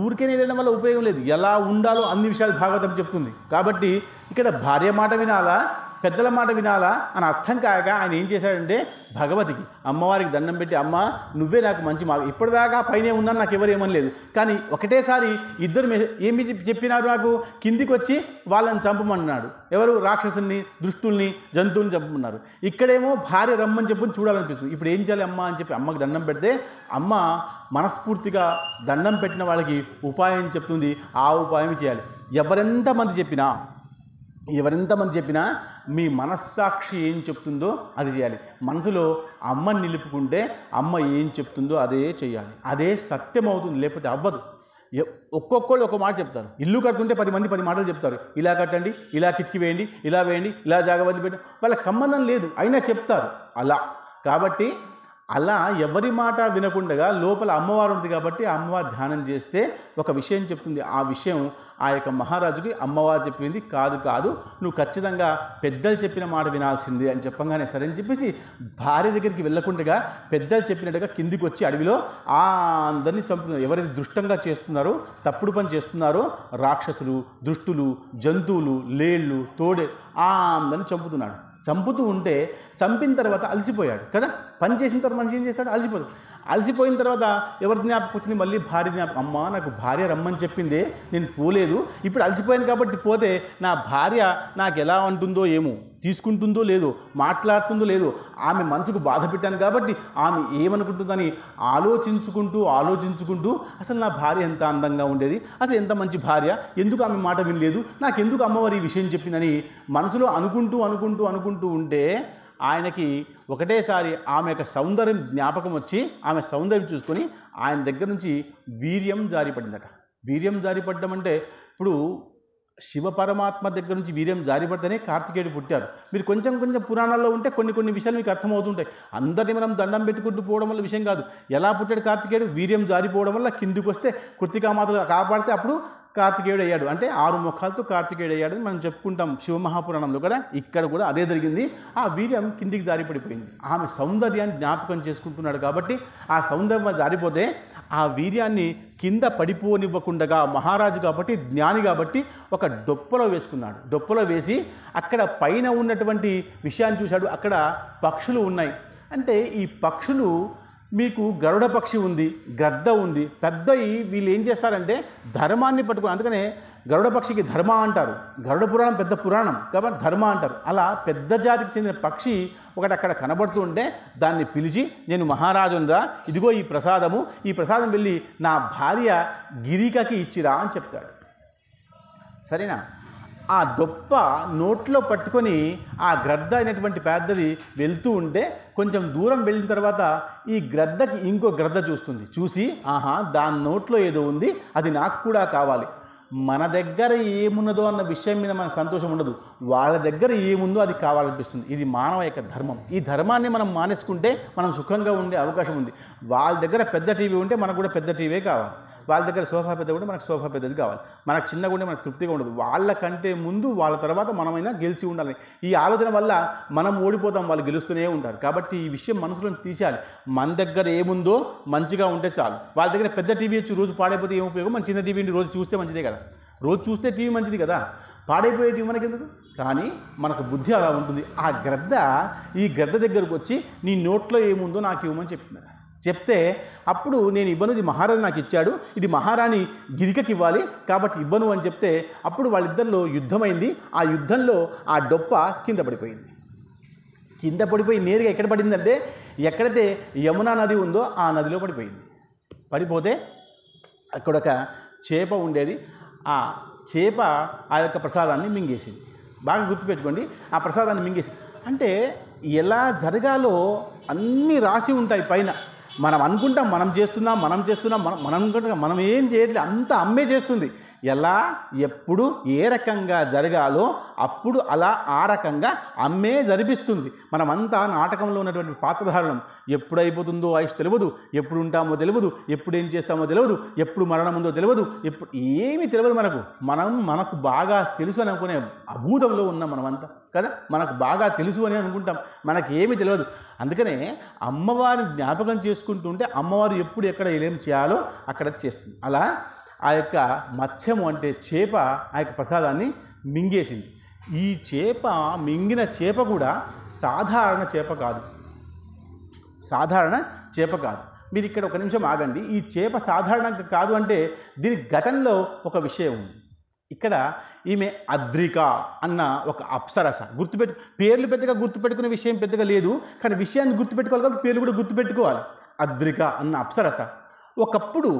ఊరికే వెళ్ళడం వల్ల ఉపయోగం లేదు. ఎలా ఉండాలో అన్ని విషయాలు భాగవతం చెప్తుంది. కాబట్టి ఇక్కడ భార్య మాట వినాలా, పెద్దల మాట వినాలా అని అర్థం కాక ఆయన ఏం చేశాడంటే భగవతికి అమ్మవారికి దండం పెట్టి, అమ్మ నువ్వే నాకు మంచి మార్గం, ఇప్పటిదాకా పైనే ఉన్నాను, నాకు ఎవరు ఏమని లేదు, కానీ ఒకటేసారి ఇద్దరు ఏమి చెప్పినారు, నాకు కిందికి వచ్చి వాళ్ళని చంపమన్నాడు. ఎవరు? రాక్షసుల్ని, దుష్టుల్ని, జంతువుల్ని చంపమన్నారు. ఇక్కడేమో భార్య రమ్మని చెప్పి చూడాలనిపిస్తుంది. ఇప్పుడు ఏం చేయాలి అమ్మ అని చెప్పి అమ్మకి దండం పెడితే అమ్మ మనస్ఫూర్తిగా దండం పెట్టిన వాళ్ళకి ఉపాయం చెప్తుంది. ఆ ఉపాయం చేయాలి. ఎవరెంతమంది చెప్పినా మీ మనస్సాక్షి ఏం చెప్తుందో అది చేయాలి. మనసులో అమ్మని నిలుపుకుంటే అమ్మ ఏం చెప్తుందో అదే చేయాలి. అదే సత్యం అవుతుంది, లేకపోతే అవ్వదు. ఒక్కొక్కళ్ళు ఒక మాట చెప్తారు. ఇల్లు కడుతుంటే 10 మంది 10 మాటలు చెప్తారు. ఇలా కట్టండి, ఇలా కిటికీ వేయండి, ఇలా వేయండి, ఇలా జాగ్రత్త పెట్టి, వాళ్ళకి సంబంధం లేదు, అయినా చెప్తారు అలా. కాబట్టి అలా ఎవరి మాట వినకుండా లోపల అమ్మవారు ఉంది కాబట్టి అమ్మవారు ధ్యానం చేస్తే ఒక విషయం చెప్తుంది. ఆ విషయం ఆ యొక్క మహారాజుకి అమ్మవారు చెప్పింది కాదు, నువ్వు ఖచ్చితంగా పెద్దలు చెప్పిన మాట వినాల్సింది అని చెప్పంగానే సరే అని చెప్పేసి భార్య దగ్గరికి వెళ్ళకుండా పెద్దలు చెప్పినట్టుగా కిందికి వచ్చి అడవిలో అందరినీ చంపుతున్నారు. ఎవరైతే దృష్టంగా చేస్తున్నారో, తప్పుడు పని చేస్తున్నారో, రాక్షసులు, దుష్టులు, జంతువులు, లేళ్ళు, తోడే అందరినీ చంపుతున్నాడు. చంపుతూ ఉంటే చంపిన తర్వాత అలసిపోయాడు కదా, పని చేసిన తర్వాత మనిషి ఏం చేస్తాడు? అలసిపోయిన తర్వాత ఎవరి జ్ఞాపకం వచ్చింది? మళ్ళీ భార్య జ్ఞాపకం. అమ్మ నాకు భార్య రమ్మని చెప్పిందే, నేను పోలేదు, ఇప్పుడు అలసిపోయాను కాబట్టి పోతే నా భార్య నాకు ఎలా అంటుందో ఏమో, తీసుకుంటుందో లేదో, మాట్లాడుతుందో లేదో, ఆమె మనసుకు బాధ పెట్టాను కాబట్టి ఆమె ఏమనుకుంటుందని ఆలోచించుకుంటూ అసలు నా భార్య ఎంత అందంగా ఉండేది, అసలు ఎంత మంచి భార్య, ఎందుకు ఆమె మాట వినలేదు, నాకెందుకు అమ్మవారి ఈ విషయం చెప్పిందని మనసులో అనుకుంటూ ఉంటే ఆయనకి ఒకటేసారి ఆమె యొక్క సౌందర్యం జ్ఞాపకం వచ్చి ఆమె సౌందర్యం చూసుకొని ఆయన దగ్గర నుంచి వీర్యం జారిపడిందట. వీర్యం జారిపడ్డం అంటే ఇప్పుడు శివ పరమాత్మ దగ్గర నుంచి వీర్యం జారిపడితేనే కార్తికేయుడు పుట్టారు. మీరు కొంచెం పురాణాల్లో ఉంటే కొన్ని విషయాలు మీకు అర్థమవుతుంటాయి. అందరినీ మనం దండం పెట్టుకుంటూ పోవడం వల్ల విషయం కాదు. ఎలా పుట్టాడు కార్తికేయుడు? వీర్యం జారిపోవడం వల్ల కిందికి వస్తే కృత్తికామాతలు కాపాడితే అప్పుడు కార్తికేయుడు అయ్యాడు. అంటే 6 ముఖాలతో కార్తికేయుడు అయ్యాడు అని మనం చెప్పుకుంటాం శివమహాపురాణంలో కూడా. ఇక్కడ కూడా అదే జరిగింది. ఆ వీర్యం కిందికి జారిపడిపోయింది. ఆమె సౌందర్యాన్ని జ్ఞాపకం చేసుకుంటున్నాడు కాబట్టి ఆ సౌందర్యం జారిపోతే ఆ వీర్యాన్ని కింద పడిపోనివ్వకుండా మహారాజు కాబట్టి, జ్ఞాని కాబట్టి ఒక డొప్పలో వేసుకున్నాడు. డొప్పలో వేసి అక్కడ పైన ఉన్నటువంటి విషయాన్ని చూశాడు. అక్కడ పక్షులు ఉన్నాయి. అంటే ఈ పక్షులు మీకు గరుడ పక్షి ఉంది, గద్ద ఉంది. పెద్దవి వీళ్ళు ఏం చేస్తారంటే ధర్మాన్ని పట్టుకుని, అందుకనే గరుడ పక్షికి ధర్మ అంటారు. గరుడ పురాణం పెద్ద పురాణం కాబట్టి ధర్మ అంటారు. అలా పెద్ద జాతికి చెందిన పక్షి ఒకటి అక్కడ కనబడుతూ ఉంటే దాన్ని పిలిచి, నేను మహారాజునరా, ఇదిగో ఈ ప్రసాదం వెళ్ళి నా భార్య గిరికకి ఇచ్చిరా అని చెప్తాడు. సరేనా? ఆ డొప్ప నోట్లో పట్టుకొని ఆ గ్రద్ద అయినటువంటి పెద్దది వెళ్తూ ఉంటే కొంచెం దూరం వెళ్ళిన తర్వాత ఈ గ్రద్దకి ఇంకో గ్రద్ద చూసి ఆహా దాని నోట్లో ఏదో ఉంది, అది నాకు కూడా కావాలి. మన దగ్గర ఏమున్నదో అన్న విషయం మీద మనకు సంతోషం ఉండదు, వాళ్ళ దగ్గర ఏముందో అది కావాలనిపిస్తుంది. ఇది మానవ యొక్క ధర్మం. ఈ ధర్మాన్ని మనం మానేసుకుంటే మనం సుఖంగా ఉండే అవకాశం ఉంది. వాళ్ళ దగ్గర పెద్ద టీవీ ఉంటే మనకు కూడా పెద్ద టీవీ కావాలి, వాళ్ళ దగ్గర సోఫా పెద్ద ఉంటే మనకు సోఫా పెద్దది కావాలి, మనకు చిన్నగా ఉంటే మనకు తృప్తిగా ఉండదు. వాళ్ళకంటే ముందు వాళ్ళ తర్వాత మనమైనా గెలిచి ఉండాలి. ఈ ఆలోచన వల్ల మనం ఓడిపోతాం, వాళ్ళు గెలుస్తూనే ఉంటారు. కాబట్టి ఈ విషయం మనసులో తీసేయాలి. మన దగ్గర ఏముందో మంచిగా ఉంటే చాలు. వాళ్ళ దగ్గర పెద్ద టీవీ వచ్చి రోజు పాడైపోతే ఏం ఉపయోగం? మన చిన్న టీవీని రోజు చూస్తే మంచిదే కదా. రోజు చూస్తే టీవీ మంచిది కదా, పాడైపోయే టీవీ మనకెందుకు? కానీ మనకు బుద్ధి అలా ఉంటుంది. ఆ గ్రద్ద ఈ గ్రద్ద దగ్గరకు వచ్చి నీ నోట్లో ఏముందో నాకు ఇవ్వమని చెప్తున్నారు. చెప్తే అప్పుడు నేను ఇవ్వను, ఇది మహారాణి నాకు ఇచ్చాడు, ఇది మహారాణి గిరికకి ఇవ్వాలి కాబట్టి ఇవ్వను అని చెప్తే అప్పుడు వాళ్ళిద్దరిలో యుద్ధమైంది. ఆ యుద్ధంలో ఆ డొప్ప కింద పడిపోయి నేరుగా ఎక్కడ పడిందంటే ఎక్కడైతే యమునా నది ఉందో ఆ నదిలో పడిపోతే అక్కడ ఒక చేప ఉండేది. ఆ చేప ఆ యొక్క ప్రసాదాన్ని మింగేసింది. బాగా గుర్తుపెట్టుకోండి, ఆ ప్రసాదాన్ని మింగేసి అంటే ఎలా జరగాలో అన్నీ రాసి ఉంటాయి పైన. మనం అనుకుంటాం మనం చేస్తున్నాం మనం అనుకుంటాం మనం ఏం చేయట్లేదు, అంతా అమ్మే చేస్తుంది. ఎలా ఎప్పుడు ఏ రకంగా జరగాలో అప్పుడు అలా ఆ రకంగా అమ్మే జరిపిస్తుంది. మనమంతా నాటకంలో ఉన్నటువంటి పాత్రధారణం. ఎప్పుడు అయిపోతుందో ఆయుష్ తెలియదు, ఎప్పుడు ఉంటామో తెలియదు, ఎప్పుడు ఏం చేస్తామో తెలియదు, ఎప్పుడు మరణం ఉందో తెలియదు, ఎప్పుడు ఏమీ తెలియదు మనకు బాగా తెలుసు అని అనుకునే అభూతంలో ఉన్నాం మనమంతా కదా. మనకు బాగా తెలుసు అని అనుకుంటాం, మనకేమీ తెలియదు. అందుకనే అమ్మవారిని జ్ఞాపకం చేసుకుంటుంటే అమ్మవారు ఎప్పుడు ఎక్కడ ఏం చేయాలో అక్కడ చేస్తుంది. అలా ఆ యొక్క మత్స్యము అంటే చేప ఆ యొక్క ప్రసాదాన్ని మింగేసింది. ఈ చేప మింగిన చేప కూడా సాధారణ చేప కాదు, సాధారణ చేప కాదు. మీరు ఇక్కడ ఒక నిమిషం ఆగండి. ఈ చేప సాధారణంగా కాదు అంటే దీని గతంలో ఒక విషయం ఉంది. ఇక్కడ ఈమె అద్రిక అన్న ఒక అప్సరస. పేర్లు పెద్దగా గుర్తుపెట్టుకునే విషయం పెద్దగా లేదు, కానీ విషయాన్ని గుర్తుపెట్టుకోవాలి కాబట్టి పేర్లు కూడా గుర్తుపెట్టుకోవాలి. అద్రిక అన్న అప్సరస ఒకప్పుడు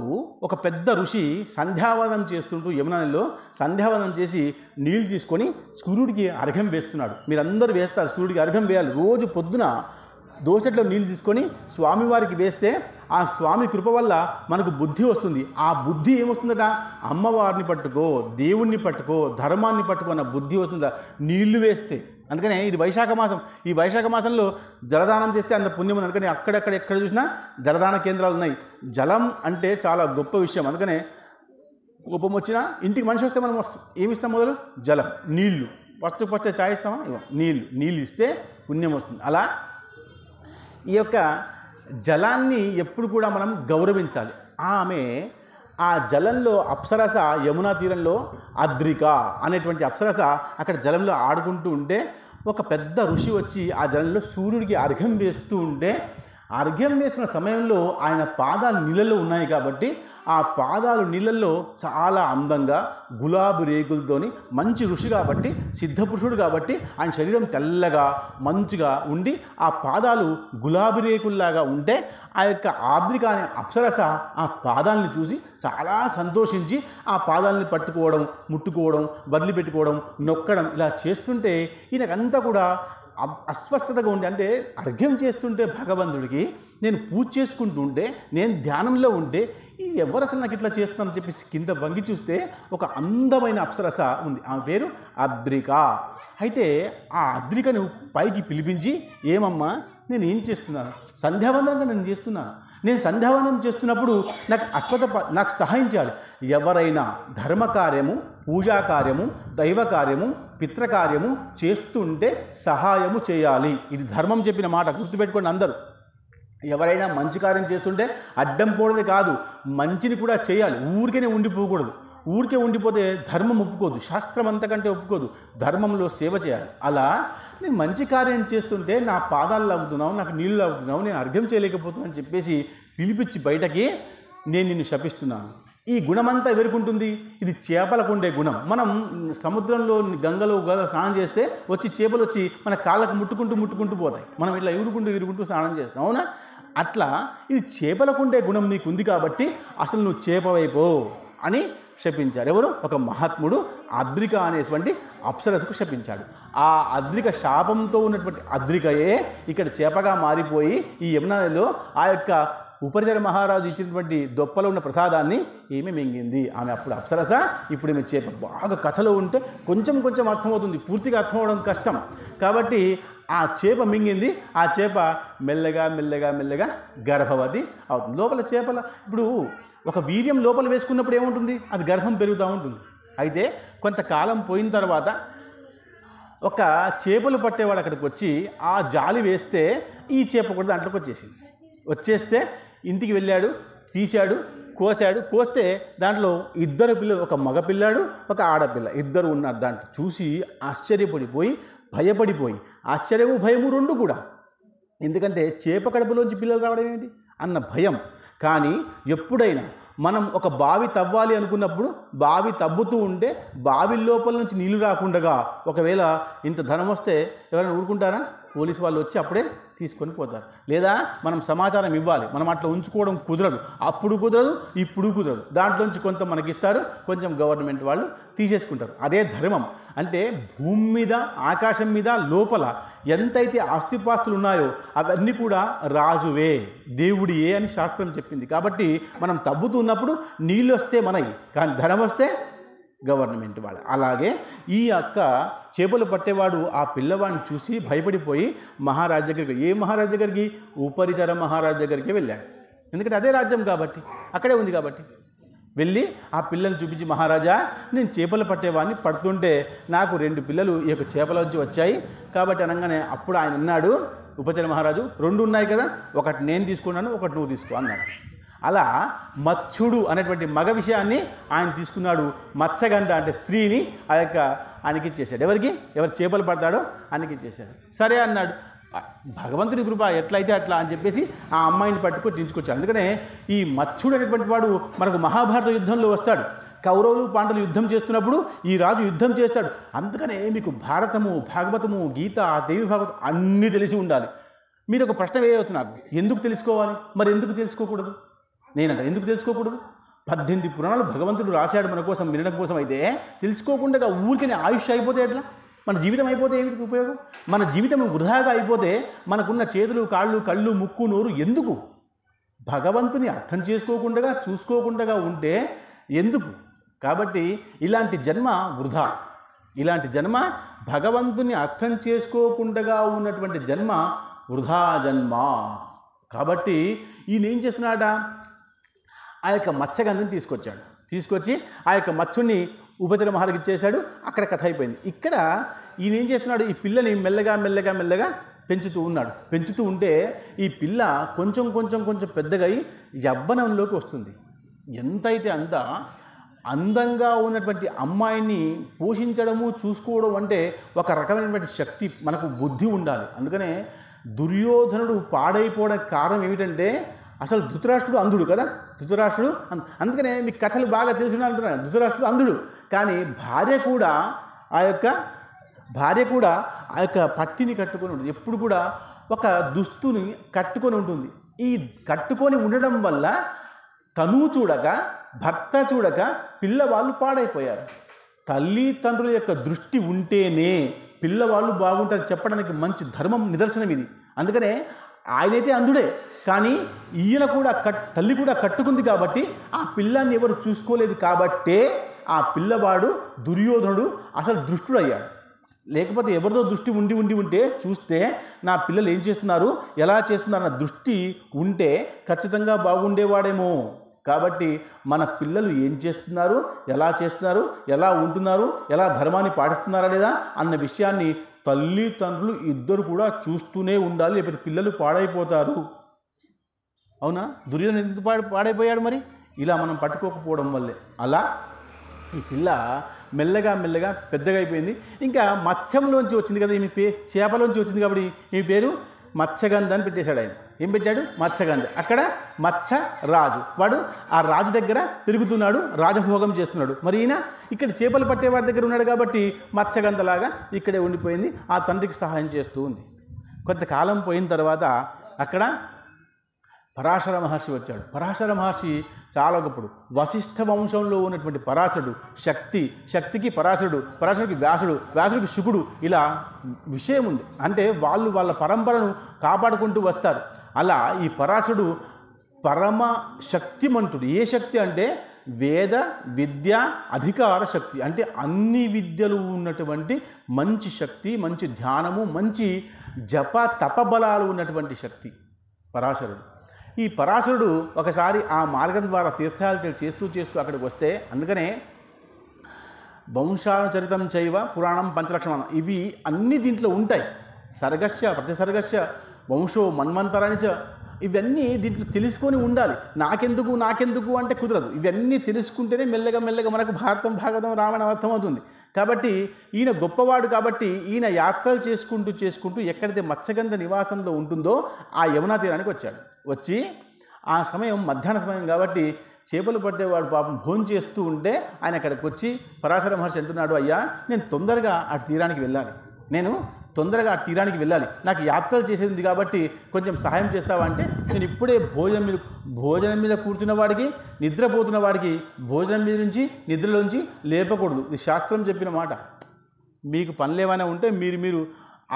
ఒక పెద్ద ఋషి సంధ్యావందనం చేస్తుంటూ యమునలో సంధ్యావందనం చేసి నీళ్లు తీసుకొని సూర్యుడికి అర్ఘ్యం వేస్తున్నాడు. మీరందరూ వేస్తారు, సూర్యుడికి అర్ఘ్యం వేయాలి. రోజు పొద్దున దోసెట్లో నీళ్ళు తీసుకొని స్వామివారికి వేస్తే ఆ స్వామి కృప వల్ల మనకు బుద్ధి వస్తుంది. ఆ బుద్ధి ఏమొస్తుందట? అమ్మవారిని పట్టుకో, దేవుణ్ణి పట్టుకో, ధర్మాన్ని పట్టుకో అన్న బుద్ధి వస్తుందా నీళ్లు వేస్తే. అందుకనే ఇది వైశాఖ మాసం. ఈ వైశాఖ మాసంలో జలదానం చేస్తే అంత పుణ్యం ఉంది. అందుకని అక్కడక్కడ ఎక్కడ చూసినా జలదాన కేంద్రాలు ఉన్నాయి. జలం అంటే చాలా గొప్ప విషయం. అందుకనే కోపం వచ్చినా ఇంటికి మనిషి వస్తే మనం ఏమిస్తాం? మొదలు జలం, నీళ్లు. ఫస్ట్ చాయ్ ఇస్తామా? నీళ్ళు ఇస్తే పుణ్యం వస్తుంది. అలా ఈ యొక్క జలాన్ని ఎప్పుడు కూడా మనం గౌరవించాలి. ఆమె ఆ జలంలో అప్సరస, యమునా తీరంలో అద్రిక అనేటువంటి అప్సరస అక్కడ జలంలో ఆడుకుంటూ ఉంటే ఒక పెద్ద ఋషి వచ్చి ఆ జలంలో సూర్యుడికి అర్ఘ్యం వేస్తూ ఉంటే, అర్ఘ్యం వేస్తున్న సమయంలో ఆయన పాదాలు నీళ్ళల్లో ఉన్నాయి కాబట్టి ఆ పాదాలు నీళ్ళల్లో చాలా అందంగా గులాబీ రేకులతోని, మంచి ఋషి కాబట్టి, సిద్ధపురుషుడు కాబట్టి ఆయన శరీరం తెల్లగా మంచిగా ఉండి ఆ పాదాలు గులాబీ రేకుల్లాగా ఉంటే ఆ యొక్క అద్రిక అనే అప్సరస ఆ పాదాలని చూసి చాలా సంతోషించి ఆ పాదాలని పట్టుకోవడం, ముట్టుకోవడం, వదిలిపెట్టుకోవడం, నొక్కడం ఇలా చేస్తుంటే ఈయనకంతా కూడా అస్వస్థతగా ఉండి, అంటే అర్ఘ్యం చేస్తుంటే భగవంతుడికి నేను పూజ చేసుకుంటూ ఉంటే, నేను ధ్యానంలో ఉంటే ఇది ఎవరు అసలు నాకు ఇట్లా చేస్తున్నానని చెప్పేసి కింద వంగి చూస్తే ఒక అందమైన అప్సరస ఉంది. ఆమె పేరు అద్రిక. అయితే ఆ అద్రికను పైకి పిలిపించి, ఏమమ్మా నేను ఏం చేస్తున్నాను? సంధ్యావందనంగా నేను చేస్తున్నాను. నేను సంధ్యావందనం చేస్తున్నప్పుడు నాకు సహాయం చేయాలి. ఎవరైనా ధర్మకార్యము, పూజా కార్యము, దైవ కార్యము, పితృకార్యము చేస్తుంటే సహాయము చేయాలి. ఇది ధర్మం చెప్పిన మాట, గుర్తుపెట్టుకోండి అందరూ. ఎవరైనా మంచి కార్యం చేస్తుంటే అడ్డం పోవడమే కాదు, మంచిని కూడా చేయాలి. ఊరికేనే ఉండిపోకూడదు. ఊరికే ఉండిపోతే ధర్మం ఒప్పుకోదు, శాస్త్రం అంతకంటే ఒప్పుకోదు. ధర్మంలో సేవ చేయాలి. అలా నేను మంచి కార్యం చేస్తుంటే నా పాదాలు అవుతున్నావు, నాకు నీళ్ళు అవుతున్నావు, నేను అర్ఘ్యం చేయలేకపోతున్నాను అని చెప్పేసి పిలిపించి బయటకి నేను నిన్ను శపిస్తున్నాను. ఈ గుణమంతా ఎవరికి ఉంటుంది? ఇది చేపలకు ఉండే గుణం. మనం సముద్రంలో, గంగలో స్నానం చేస్తే వచ్చి చేపలు వచ్చి మన కాళ్ళకు ముట్టుకుంటూ పోతాయి. మనం ఇట్లా ఇరుకుంటూ స్నానం చేస్తాం, అవునా? అట్లా ఇది చేపలకు ఉండే గుణం నీకు ఉంది కాబట్టి అసలు నువ్వు చేపవైపో అని శపించారు. ఎవరు? ఒక మహాత్ముడు అద్రిక అనేటువంటి అప్సరసకు శపించాడు. ఆ అద్రిక శాపంతో ఉన్నటువంటి అద్రికయే ఇక్కడ చేపగా మారిపోయి ఈ యమునలో ఆ యొక్క ఉపరితల మహారాజు ఇచ్చినటువంటి దొప్పలో ఉన్న ప్రసాదాన్ని ఏమి మింగింది. ఆమె అప్పుడు అప్సరస, ఇప్పుడు ఈమె చేప. బాగా కథలో ఉంటే కొంచెం అర్థమవుతుంది, పూర్తిగా అర్థమవడం కష్టం. కాబట్టి ఆ చేప మింగింది. ఆ చేప మెల్లగా గర్భవతి అవుతుంది. లోపల చేపల ఇప్పుడు ఒక వీర్యం లోపల వేసుకున్నప్పుడు ఏముంటుంది? అది గర్భం పెరుగుతూ ఉంటుంది. అయితే కొంతకాలం పోయిన తర్వాత ఒక చేపలు పట్టేవాడు అక్కడికి వచ్చి ఆ జాలి వేస్తే ఈ చేప కూడా దాంట్లోకి వచ్చేస్తే ఇంటికి వెళ్ళాడు, తీశాడు, కోస్తే దాంట్లో ఇద్దరు పిల్లలు, ఒక మగపిల్లాడు, ఒక ఆడపిల్ల, ఇద్దరు ఉన్నారు. దాంట్లో చూసి ఆశ్చర్యపడిపోయి, భయపడిపోయి, ఆశ్చర్యము భయము రెండు కూడా. ఎందుకంటే చేప కడుపులోంచి పిల్లలు రావడం ఏంటి అన్న భయం. కానీ ఎప్పుడైనా మనం ఒక బావి తవ్వాలి అనుకున్నప్పుడు బావి తవ్వుతూ ఉంటే బావి లోపల నుంచి నీళ్లు రాకుండా ఒకవేళ ఇంత ధనం వస్తే ఎవరైనా ఊరుకుంటారా? పోలీసు వాళ్ళు వచ్చి అప్పుడే తీసుకొని పోతారు. లేదా మనం సమాచారం ఇవ్వాలి, మనం అట్లా ఉంచుకోవడం కుదరదు. అప్పుడు కుదరదు, ఇప్పుడు కుదరదు. దాంట్లోంచి కొంత మనకిస్తారు, కొంచెం గవర్నమెంట్ వాళ్ళు తీసేసుకుంటారు. అదే ధర్మం. అంటే భూమి మీద, ఆకాశం మీద, లోపల ఎంతైతే ఆస్తిపాస్తులు ఉన్నాయో అవన్నీ కూడా రాజువే, దేవుడియే అని శాస్త్రం చెప్పింది. కాబట్టి మనం తవ్వుతున్నప్పుడు నీళ్ళు వస్తే మనవి, కానీ ధనం వస్తే గవర్నమెంట్ వాడు. అలాగే ఈ యొక్క చేపలు పట్టేవాడు ఆ పిల్లవాడిని చూసి భయపడిపోయి మహారాజు దగ్గరికి, ఏ మహారాజు దగ్గరికి? ఉపరితల మహారాజు దగ్గరికి వెళ్ళాడు. ఎందుకంటే అదే రాజ్యం కాబట్టి, అక్కడే ఉంది కాబట్టి. వెళ్ళి ఆ పిల్లని చూపించి, మహారాజా నేను చేపలు పట్టేవాడిని, పడుతుంటే నాకు 2 పిల్లలు ఈ యొక్క చేపల నుంచి వచ్చాయి కాబట్టి అనగానే అప్పుడు ఆయన అన్నాడు, ఉపరితల మహారాజు, 2 ఉన్నాయి కదా, ఒకటి నేను తీసుకున్నాను, ఒకటి నువ్వు తీసుకో అన్నాడు. అలా మత్స్యుడు అనేటువంటి మగ విషయాన్ని ఆయన తీసుకున్నాడు. మత్స్యగంధ అంటే స్త్రీని ఆ యొక్క ఆయనకి ఇచ్చేశాడు. ఎవరు చేపలు పడతాడో ఆయనకి ఇచ్చేశాడు. సరే అన్నాడు. భగవంతుడి కృప ఎట్లయితే అట్లా అని చెప్పేసి ఆ అమ్మాయిని పట్టుకొని దించుకొచ్చాడు. అందుకనే ఈ మత్స్యుడు అనేటువంటి వాడు మనకు మహాభారత యుద్ధంలో వస్తాడు. కౌరవులు పాండవులు యుద్ధం చేస్తున్నప్పుడు ఈ రాజు యుద్ధం చేస్తాడు. అందుకనే మీకు భారతము, భాగవతము, గీత, దేవి భాగవతం అన్నీ తెలిసి ఉండాలి. మీరు ఒక ప్రశ్న వేయవచ్చు నాకు, ఎందుకు తెలుసుకోవాలి? మరి ఎందుకు తెలుసుకోకూడదు? నేనంట ఎందుకు తెలుసుకోకూడదు? 18 పురాణాలు భగవంతుడు రాశాడు మన కోసం, వినడం కోసం. అయితే తెలుసుకోకుండా ఊరికనే ఆయుష్ అయిపోతే ఎట్లా? మన జీవితం అయిపోతే ఏమిటి ఉపయోగం? మన జీవితం వృధాగా అయిపోతే మనకున్న చేతులు, కాళ్ళు, కళ్ళు, ముక్కు, నోరు ఎందుకు? భగవంతుని అర్థం చేసుకోకుండా, చూసుకోకుండా ఉంటే ఎందుకు? కాబట్టి ఇలాంటి జన్మ వృధా. ఇలాంటి జన్మ భగవంతుని అర్థం చేసుకోకుండా ఉన్నటువంటి జన్మ వృధా జన్మ. కాబట్టి ఈయన ఏం చేస్తున్నాడ? ఆ యొక్క మత్స్యగంధని తీసుకొచ్చి ఆ యొక్క మత్స్యుని ఉపతిల మహారాజుకి ఇచ్చేశాడు. అక్కడ కథ అయిపోయింది. ఇక్కడ ఈయన ఏం చేస్తున్నాడు? ఈ పిల్లని మెల్లగా పెంచుతూ ఉంటే ఈ పిల్ల కొంచెం పెద్దగా యవ్వనంలోకి వస్తుంది. ఎంతైతే అంత అందంగా ఉన్నటువంటి అమ్మాయిని పోషించడము, చూసుకోవడం అంటే ఒక రకమైనటువంటి శక్తి, మనకు బుద్ధి ఉండాలి. అందుకనే దుర్యోధనుడు పాడైపోవడానికి కారణం ఏమిటంటే అసలు ధృతరాష్ట్రుడు అంధుడు కదా. అందుకనే మీకు కథలు బాగా తెలిసిన అంటున్నాను. ధృతరాష్ట్రుడు అంధుడు, కానీ భార్య కూడా ఆ యొక్క పట్టిని కట్టుకొని ఉంటుంది. ఎప్పుడు కూడా ఒక దుస్తుని కట్టుకొని ఉంటుంది. ఈ కట్టుకొని ఉండడం వల్ల తను చూడక, భర్త చూడక పిల్లవాళ్ళు పాడైపోయారు. తల్లిదండ్రుల యొక్క దృష్టి ఉంటేనే పిల్లవాళ్ళు బాగుంటారు చెప్పడానికి మంచి ధర్మం నిదర్శనం ఇది. అందుకనే ఆయనైతే అంధుడే, కానీ ఈయన కూడా తల్లి కూడా కట్టుకుంది కాబట్టి ఆ పిల్లాన్ని ఎవరు చూసుకోలేదు కాబట్టే ఆ పిల్లవాడు దుర్యోధనుడు అసలు దుష్టుడయ్యాడు. లేకపోతే ఎవరితో దృష్టి ఉంటే చూస్తే నా పిల్లలు ఏం చేస్తున్నారు, ఎలా చేస్తున్నారు అన్న దృష్టి ఉంటే ఖచ్చితంగా బాగుండేవాడేమో. కాబట్టి మన పిల్లలు ఏం చేస్తున్నారు, ఎలా ఉంటున్నారు, ఎలా ధర్మాన్ని పాటిస్తున్నారా లేదా అన్న విషయాన్ని తల్లిదండ్రులు ఇద్దరు కూడా చూస్తూనే ఉండాలి. లేకపోతే పిల్లలు పాడైపోతారు. అవునా? దుర్యోధనుడు ఎందుకు పాడైపోయాడు? మరి ఇలా మనం పట్టుకోకపోవడం వల్లే. అలా ఈ పిల్ల మెల్లగా పెద్దగా అయిపోయింది. ఇంకా మత్స్యంలోంచి వచ్చింది కదా, ఈమె చేపలోంచి వచ్చింది కాబట్టి ఈ పేరు మత్స్యగంధ అని పెట్టేశాడు. ఆయన ఏం పెట్టాడు? మత్స్యగంధ. అక్కడ మత్స్య రాజు, వాడు ఆ రాజు దగ్గర తిరుగుతున్నాడు, రాజభోగం చేస్తున్నాడు. మరి ఈయన ఇక్కడ చేపలు పట్టేవాడి దగ్గర ఉన్నాడు కాబట్టి మత్స్యగంధలాగా ఇక్కడే ఉండిపోయింది. ఆ తండ్రికి సహాయం చేస్తూ ఉంది. కొంతకాలం పోయిన తర్వాత అక్కడ పరాశర మహర్షి వచ్చాడు. పరాశర మహర్షి చాలా గొప్పడు. వశిష్ఠ వంశంలో ఉన్నటువంటి పరాశరుడు శక్తికి పరాశరుడు, పరాశరుడికి వ్యాసుడికి శుకుడు, ఇలా విషయం ఉంది. అంటే వాళ్ళ పరంపరను కాపాడుకుంటూ వస్తారు. అలా ఈ పరాశరుడు పరమ శక్తిమంతుడు. ఏ శక్తి అంటే వేద విద్య అధికార శక్తి, అంటే అన్ని విద్యలు ఉన్నటువంటి మంచి శక్తి, మంచి ధ్యానము, మంచి జప తపబలాలు ఉన్నటువంటి శక్తి పరాశరుడు. ఈ పరాశరుడు ఒకసారి ఆ మార్గం ద్వారా తీర్థయాత్రలు చేస్తూ అక్కడికి వస్తే, అందుకనే వంశానుచరితం చైవ పురాణం పంచలక్షణం ఇవి అన్ని దీంట్లో ఉంటాయి. సర్గస్య ప్రతిసర్గస్య వంశో మన్వంతరాన్ని చ, ఇవన్నీ దీంట్లో తెలుసుకొని ఉండాలి. నాకెందుకు అంటే కుదరదు. ఇవన్నీ తెలుసుకుంటేనే మెల్లగా మనకు భారతం, భాగవతం, రామాయణం అర్థమవుతుంది. కాబట్టి ఈయన గొప్పవాడు కాబట్టి ఈయన యాత్రలు చేసుకుంటూ ఎక్కడైతే మత్స్యగంధ నివాసంలో ఉంటుందో ఆ యమునా తీరానికి వచ్చి ఆ సమయం మధ్యాహ్న సమయం కాబట్టి చేపలు పట్టేవాడు పాపం భోజనం చేస్తూ ఉంటే ఆయన అక్కడికి వచ్చి పరాశర మహర్షి అంటున్నాడు, అయ్యా నేను తొందరగా ఆ తీరానికి వెళ్ళాలి, నాకు యాత్రలు చేసేది ఉంది కాబట్టి కొంచెం సహాయం చేస్తావా అంటే, నేను ఇప్పుడే భోజనం మీద కూర్చున్న వాడికి, నిద్రపోతున్న వాడికి భోజనం మీద నుంచి నిద్రలోంచి లేపకూడదు. ఇది శాస్త్రం చెప్పిన మాట. మీకు పనులు ఏమైనా ఉంటే మీరు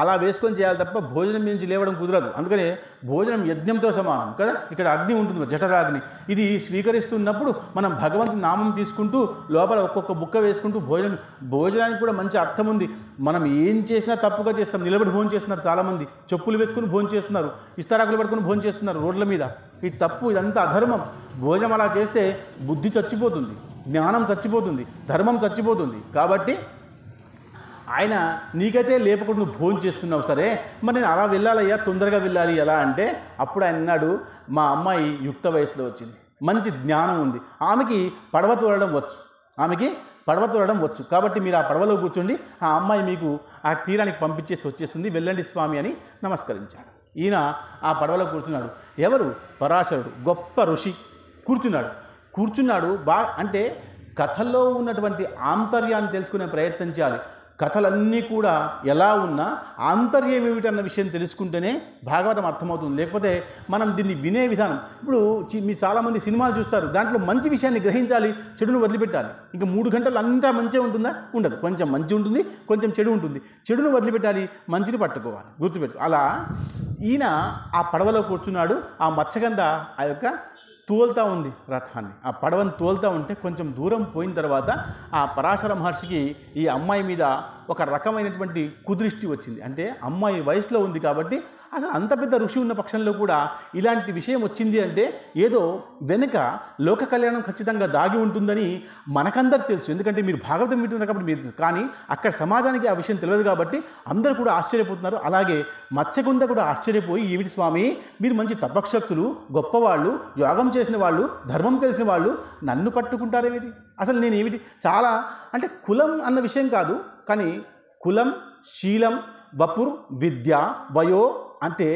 అలా వేసుకొని చేయాలి తప్ప భోజనం నుంచి లేవడం కుదరదు. అందుకనే భోజనం యజ్ఞంతో సమానం కదా. ఇక్కడ అగ్ని ఉంటుంది, జఠరాగ్ని. ఇది స్వీకరిస్తున్నప్పుడు మనం భగవంతుని నామం తీసుకుంటూ లోపల ఒక్కొక్క బుక్క వేసుకుంటూ భోజనానికి కూడా మంచి అర్థం ఉంది. మనం ఏం చేసినా తప్పుగా చేస్తాం. నిలబడి భోజనం చేస్తున్నారు చాలామంది, చెప్పులు వేసుకుని భోజనం చేస్తున్నారు, ఇస్తారాకులు పట్టుకుని భోజనం చేస్తున్నారు రోడ్ల మీద. ఇది తప్పు, ఇదంతా అధర్మం. భోజనం అలా చేస్తే బుద్ధి చచ్చిపోతుంది, జ్ఞానం చచ్చిపోతుంది, ధర్మం చచ్చిపోతుంది. కాబట్టి ఆయన నీకైతే లేపకుండా నువ్వు భోజనం చేస్తున్నావు, సరే మరి నేను అలా వెళ్ళాలయ్యా, తొందరగా వెళ్ళాలి ఎలా అంటే, అప్పుడు ఆయన అన్నాడు, మా అమ్మాయి యుక్త వయసులో వచ్చింది, మంచి జ్ఞానం ఉంది, ఆమెకి పడవ తోలడం వచ్చు. కాబట్టి మీరు ఆ పడవలో కూర్చోండి, ఆ అమ్మాయి మీకు ఆ తీరానికి పంపించేసి వచ్చేస్తుంది, వెళ్ళండి స్వామి అని నమస్కరించాడు. ఈయన ఆ పడవలో కూర్చున్నాడు. ఎవరు? పరాశరుడు, గొప్ప ఋషి కూర్చున్నాడు. అంటే కథల్లో ఉన్నటువంటి ఆంతర్యాన్ని తెలుసుకునే ప్రయత్నం చేయాలి. కథలన్నీ కూడా ఎలా ఉన్నా ఆంతర్యం ఏమిటన్న విషయం తెలుసుకుంటేనే భాగవతం అర్థమవుతుంది. లేకపోతే మనం దీన్ని వినే విధానం, ఇప్పుడు మీ చాలామంది సినిమాలు చూస్తారు, దాంట్లో మంచి విషయాన్ని గ్రహించాలి, చెడును వదిలిపెట్టాలి. ఇంకా 3 గంటలు అంతా మంచిగా ఉంటుందా? ఉండదు. కొంచెం మంచి ఉంటుంది, కొంచెం చెడు ఉంటుంది. చెడును వదిలిపెట్టాలి, మంచిని పట్టుకోవాలి, గుర్తుపెట్టు. అలా ఈయన ఆ పడవలో కూర్చున్నాడు. ఆ మత్స్యగంధ ఆ యొక్క తోలుతూ ఉంది రథాన్ని, ఆ పడవను తోలుతూ ఉంటే కొంచెం దూరం పోయిన తర్వాత ఆ పరాశర మహర్షికి ఈ అమ్మాయి మీద ఒక రకమైనటువంటి కుదృష్టి వచ్చింది. అంటే అమ్మాయి వయసులో ఉంది కాబట్టి, అసలు అంత పెద్ద ఋషి ఉన్న పక్షంలో కూడా ఇలాంటి విషయం వచ్చింది అంటే ఏదో వెనుక లోక కళ్యాణం ఖచ్చితంగా దాగి ఉంటుందని మనకందరూ తెలుసు. ఎందుకంటే మీరు భాగవతం వింటున్నారు కాబట్టి మీరు, కానీ అక్కడ సమాజానికి ఆ విషయం తెలియదు కాబట్టి అందరూ కూడా ఆశ్చర్యపోతున్నారు. అలాగే మత్స్యగుంద కూడా ఆశ్చర్యపోయి, ఏమిటి స్వామి, మీరు మంచి తపశక్తులు, గొప్పవాళ్ళు, యోగం చేసిన వాళ్ళు, ధర్మం తెలిసిన వాళ్ళు, నన్ను పట్టుకుంటారేమిటి? అసలు నేనేమిటి? చాలా అంటే కులం అన్న విషయం కాదు, కానీ కులం, శీలం, వపుర్, విద్య, వయో అంటే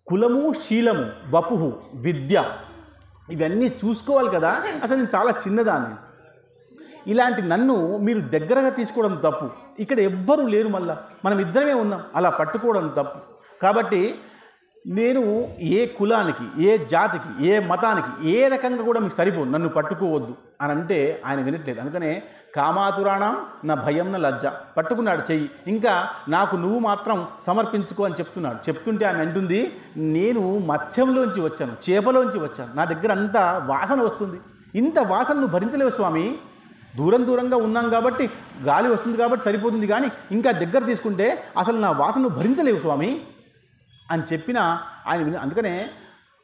కులము, శీలము, వపుహు, విద్య, ఇవన్నీ చూసుకోవాలి కదా. అసలు నేను చాలా చిన్నదాన్ని, ఇలాంటి నన్ను మీరు దగ్గరగా తీసుకోవడం తప్పు. ఇక్కడ ఎవ్వరూ లేరు, మళ్ళా మనం ఇద్దరమే ఉన్నాం, అలా పట్టుకోవడం తప్పు. కాబట్టి నేను ఏ కులానికి, ఏ జాతికి, ఏ మతానికి, ఏ రకంగా కూడా మీకు సరిపోదు, నన్ను పట్టుకోవద్దు అని అంటే ఆయన వినట్లేదు. అందుకనే కామాతురాణం నా భయం నా లజ్జ, పట్టుకున్నాడు చెయ్యి. ఇంకా నాకు నువ్వు మాత్రం సమర్పించుకో అని చెప్తుంటే ఆయన అంటుంది, నేను మత్స్యంలోంచి వచ్చాను, చేపలోంచి వచ్చాను, నా దగ్గర అంత వాసన వస్తుంది, ఇంత వాసన నువ్వు భరించలేవు స్వామి, దూరంగా ఉన్నాం కాబట్టి గాలి వస్తుంది కాబట్టి సరిపోతుంది, కానీ ఇంకా దగ్గర తీసుకుంటే అసలు నా వాసన నువ్వు భరించలేవు స్వామి అని చెప్పిన ఆయన. అందుకనే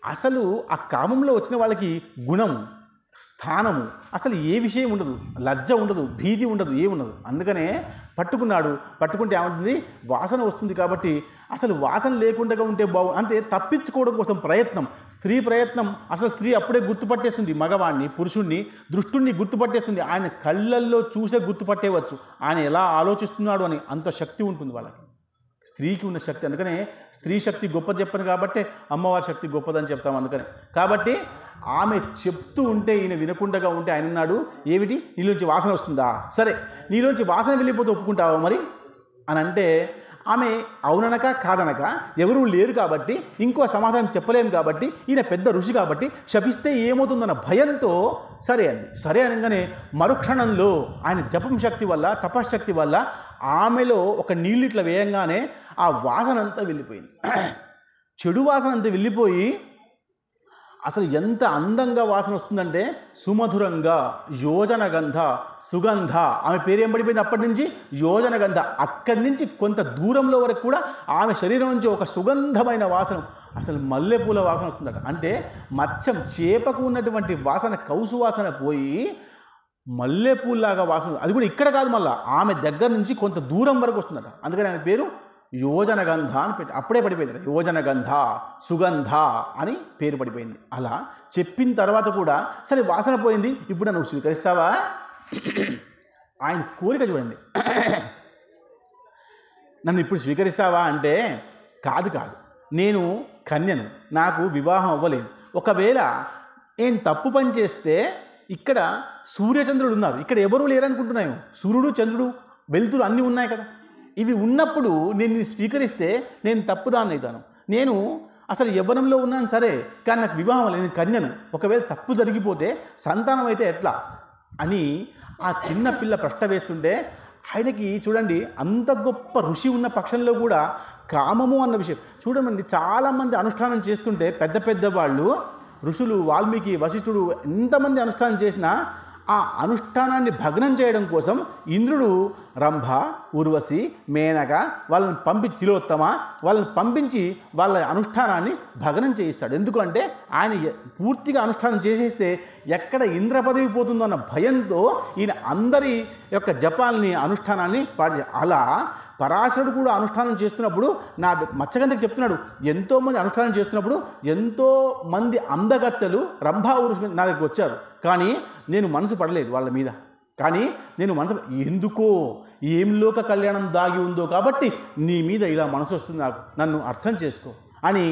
అసలు ఆ కామంలో వచ్చిన వాళ్ళకి గుణం, స్థానము, అసలు ఏ విషయం ఉండదు, లజ్జ ఉండదు, భీతి ఉండదు, ఏముండదు. అందుకనే పట్టుకుంటే ఏమంటుంది, వాసన వస్తుంది కాబట్టి అసలు వాసన లేకుండా ఉంటే అంటే తప్పించుకోవడం కోసం ప్రయత్నం, స్త్రీ ప్రయత్నం. అసలు స్త్రీ అప్పుడే గుర్తుపట్టేస్తుంది మగవాణ్ణి, పురుషుణ్ణి, దృష్టుణ్ణి గుర్తుపట్టేస్తుంది. ఆయన కళ్ళల్లో చూసే గుర్తుపట్టేవచ్చు ఆయన ఎలా ఆలోచిస్తున్నాడు అని, అంత శక్తి ఉంటుంది వాళ్ళకి, స్త్రీకి ఉన్న శక్తి. అందుకనే స్త్రీ శక్తి గొప్పది చెప్పను కాబట్టి అమ్మవారి శక్తి గొప్పదని చెప్తాం. అందుకనే కాబట్టి ఆమె చెప్తూ ఉంటే ఈయన వినకుండా ఉంటే ఆయన అన్నాడు, ఏమిటి నీలోంచి వాసన వస్తుందా? సరే, నీలోంచి వాసన వెళ్ళిపోతే ఒప్పుకుంటావా మరి అని అంటే, ఆమె అవుననక కాదనక ఎవరూ లేరు కాబట్టి, ఇంకో సమాధానం చెప్పలేము కాబట్టి, ఈయన పెద్ద ఋషి కాబట్టి శపిస్తే ఏమవుతుందన్న భయంతో సరే అనగానే మరుక్షణంలో ఆయన జపం శక్తి వల్ల, తపశ్శక్తి వల్ల ఆమెలో ఒక నీళ్ళు ఇట్లా వేయంగానే ఆ వాసన అంతా వెళ్ళిపోయింది. చెడు వాసన అంతా వెళ్ళిపోయి అసలు ఎంత అందంగా వాసన వస్తుందంటే సుమధురంగా, యోజనగంధ, సుగంధ. ఆమె పేరు ఏం పడిపోయింది అప్పటి నుంచి? యోజనగంధ. అక్కడి నుంచి కొంత దూరంలో వరకు కూడా ఆమె శరీరం నుంచి ఒక సుగంధమైన వాసన, అసలు మల్లెపూల వాసన వస్తుందట. అంటే మత్స్యం, చేపకు ఉన్నటువంటి వాసన, కౌసు వాసన పోయి మల్లెపూల్లాగా వాసన, అది కూడా ఇక్కడ కాదు, మళ్ళీ ఆమె దగ్గర నుంచి కొంత దూరం వరకు వస్తుందట. అందుకని ఆమె పేరు యోజనగంధ అని పెట్టి అప్పుడే పడిపోయింది. యోజనగంధ, సుగంధ అని పేరు పడిపోయింది. అలా చెప్పిన తర్వాత కూడా సరే వాసన పోయింది, ఇప్పుడు నువ్వు స్వీకరిస్తావా? ఆయన కోరిక చూడండి, నన్ను ఇప్పుడు స్వీకరిస్తావా అంటే, కాదు నేను కన్యను, నాకు వివాహం అవ్వలేదు. ఒకవేళ నేను తప్పు పని చేస్తే ఇక్కడ సూర్యచంద్రుడు ఉన్నారు, ఇక్కడ ఎవరూ లేరనుకుంటున్నాను. సూర్యుడు, చంద్రుడు, వెలుతురు అన్నీ ఉన్నాయి కదా. ఇవి ఉన్నప్పుడు నేను స్వీకరిస్తే నేను తప్పుదాన్ని అవుతాను. నేను అసలు యవ్వనంలో ఉన్నాను సరే, కానీ నాకు వివాహం లేదు, నేను కన్యను. ఒకవేళ తప్పు జరిగిపోతే సంతానం అయితే ఎట్లా అని ఆ చిన్న పిల్ల ప్రశ్న వేస్తుంటే, ఆయనకి చూడండి అంత గొప్ప ఋషి ఉన్న పక్షంలో కూడా కామము అన్న విషయం చూడమండి. చాలామంది అనుష్ఠానం చేస్తుంటే పెద్ద వాళ్ళు, ఋషులు, వాల్మీకి, వశిష్ఠుడు, ఎంతమంది అనుష్ఠానం చేసినా ఆ అనుష్ఠానాన్ని భగ్నం చేయడం కోసం ఇంద్రుడు రంభ, ఉర్వశి, మేనక వాళ్ళని పంపించి, తిలోత్తమ వాళ్ళని పంపించి వాళ్ళ అనుష్ఠానాన్ని భగ్నం చేయిస్తాడు. ఎందుకంటే ఆయన పూర్తిగా అనుష్ఠానం చేసేస్తే ఎక్కడ ఇంద్ర పదవి పోతుందో అన్న భయంతో ఈయన అందరి యొక్క జపాల్ని, అనుష్ఠానాన్ని అలా పరాశరుడు కూడా అనుష్ఠానం చేస్తున్నప్పుడు నా మత్స్యగంధకి చెప్తున్నాడు, ఎంతోమంది అనుష్ఠానం చేస్తున్నప్పుడు ఎంతోమంది అందగత్తెలు రంభా ఊరు నా దగ్గరికి వచ్చారు, కానీ నేను మనసు పడలేదు వాళ్ళ మీద. కానీ నేను మనసు ఎందుకో ఏం లోక కళ్యాణం దాగి ఉందో కాబట్టి నీ మీద ఇలా మనసు వస్తుంది, నాకు నన్ను అర్థం చేసుకో అని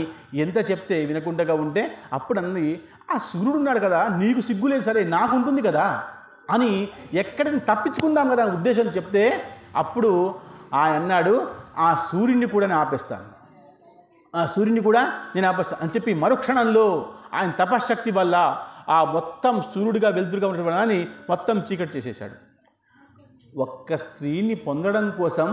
ఎంత చెప్తే వినకుండా ఉంటే అప్పుడు అన్నది ఆ సూర్యుడు ఉన్నాడు కదా, నీకు సిగ్గులేదు సరే నాకు ఉంటుంది కదా అని ఎక్కడిని తప్పించుకుందాం కదా అని ఉద్దేశం చెప్తే అప్పుడు ఆయన అన్నాడు, ఆ సూర్యుడిని కూడా నేను ఆపేస్తాను, ఆ సూర్యుని కూడా నేను ఆపేస్తాను అని చెప్పి మరుక్షణంలో ఆయన తపశ్శక్తి వల్ల ఆ మొత్తం సూర్యుడిగా వెలుతురుగా ఉండడం మొత్తం చీకటి చేసేశాడు. ఒక్క స్త్రీని పొందడం కోసం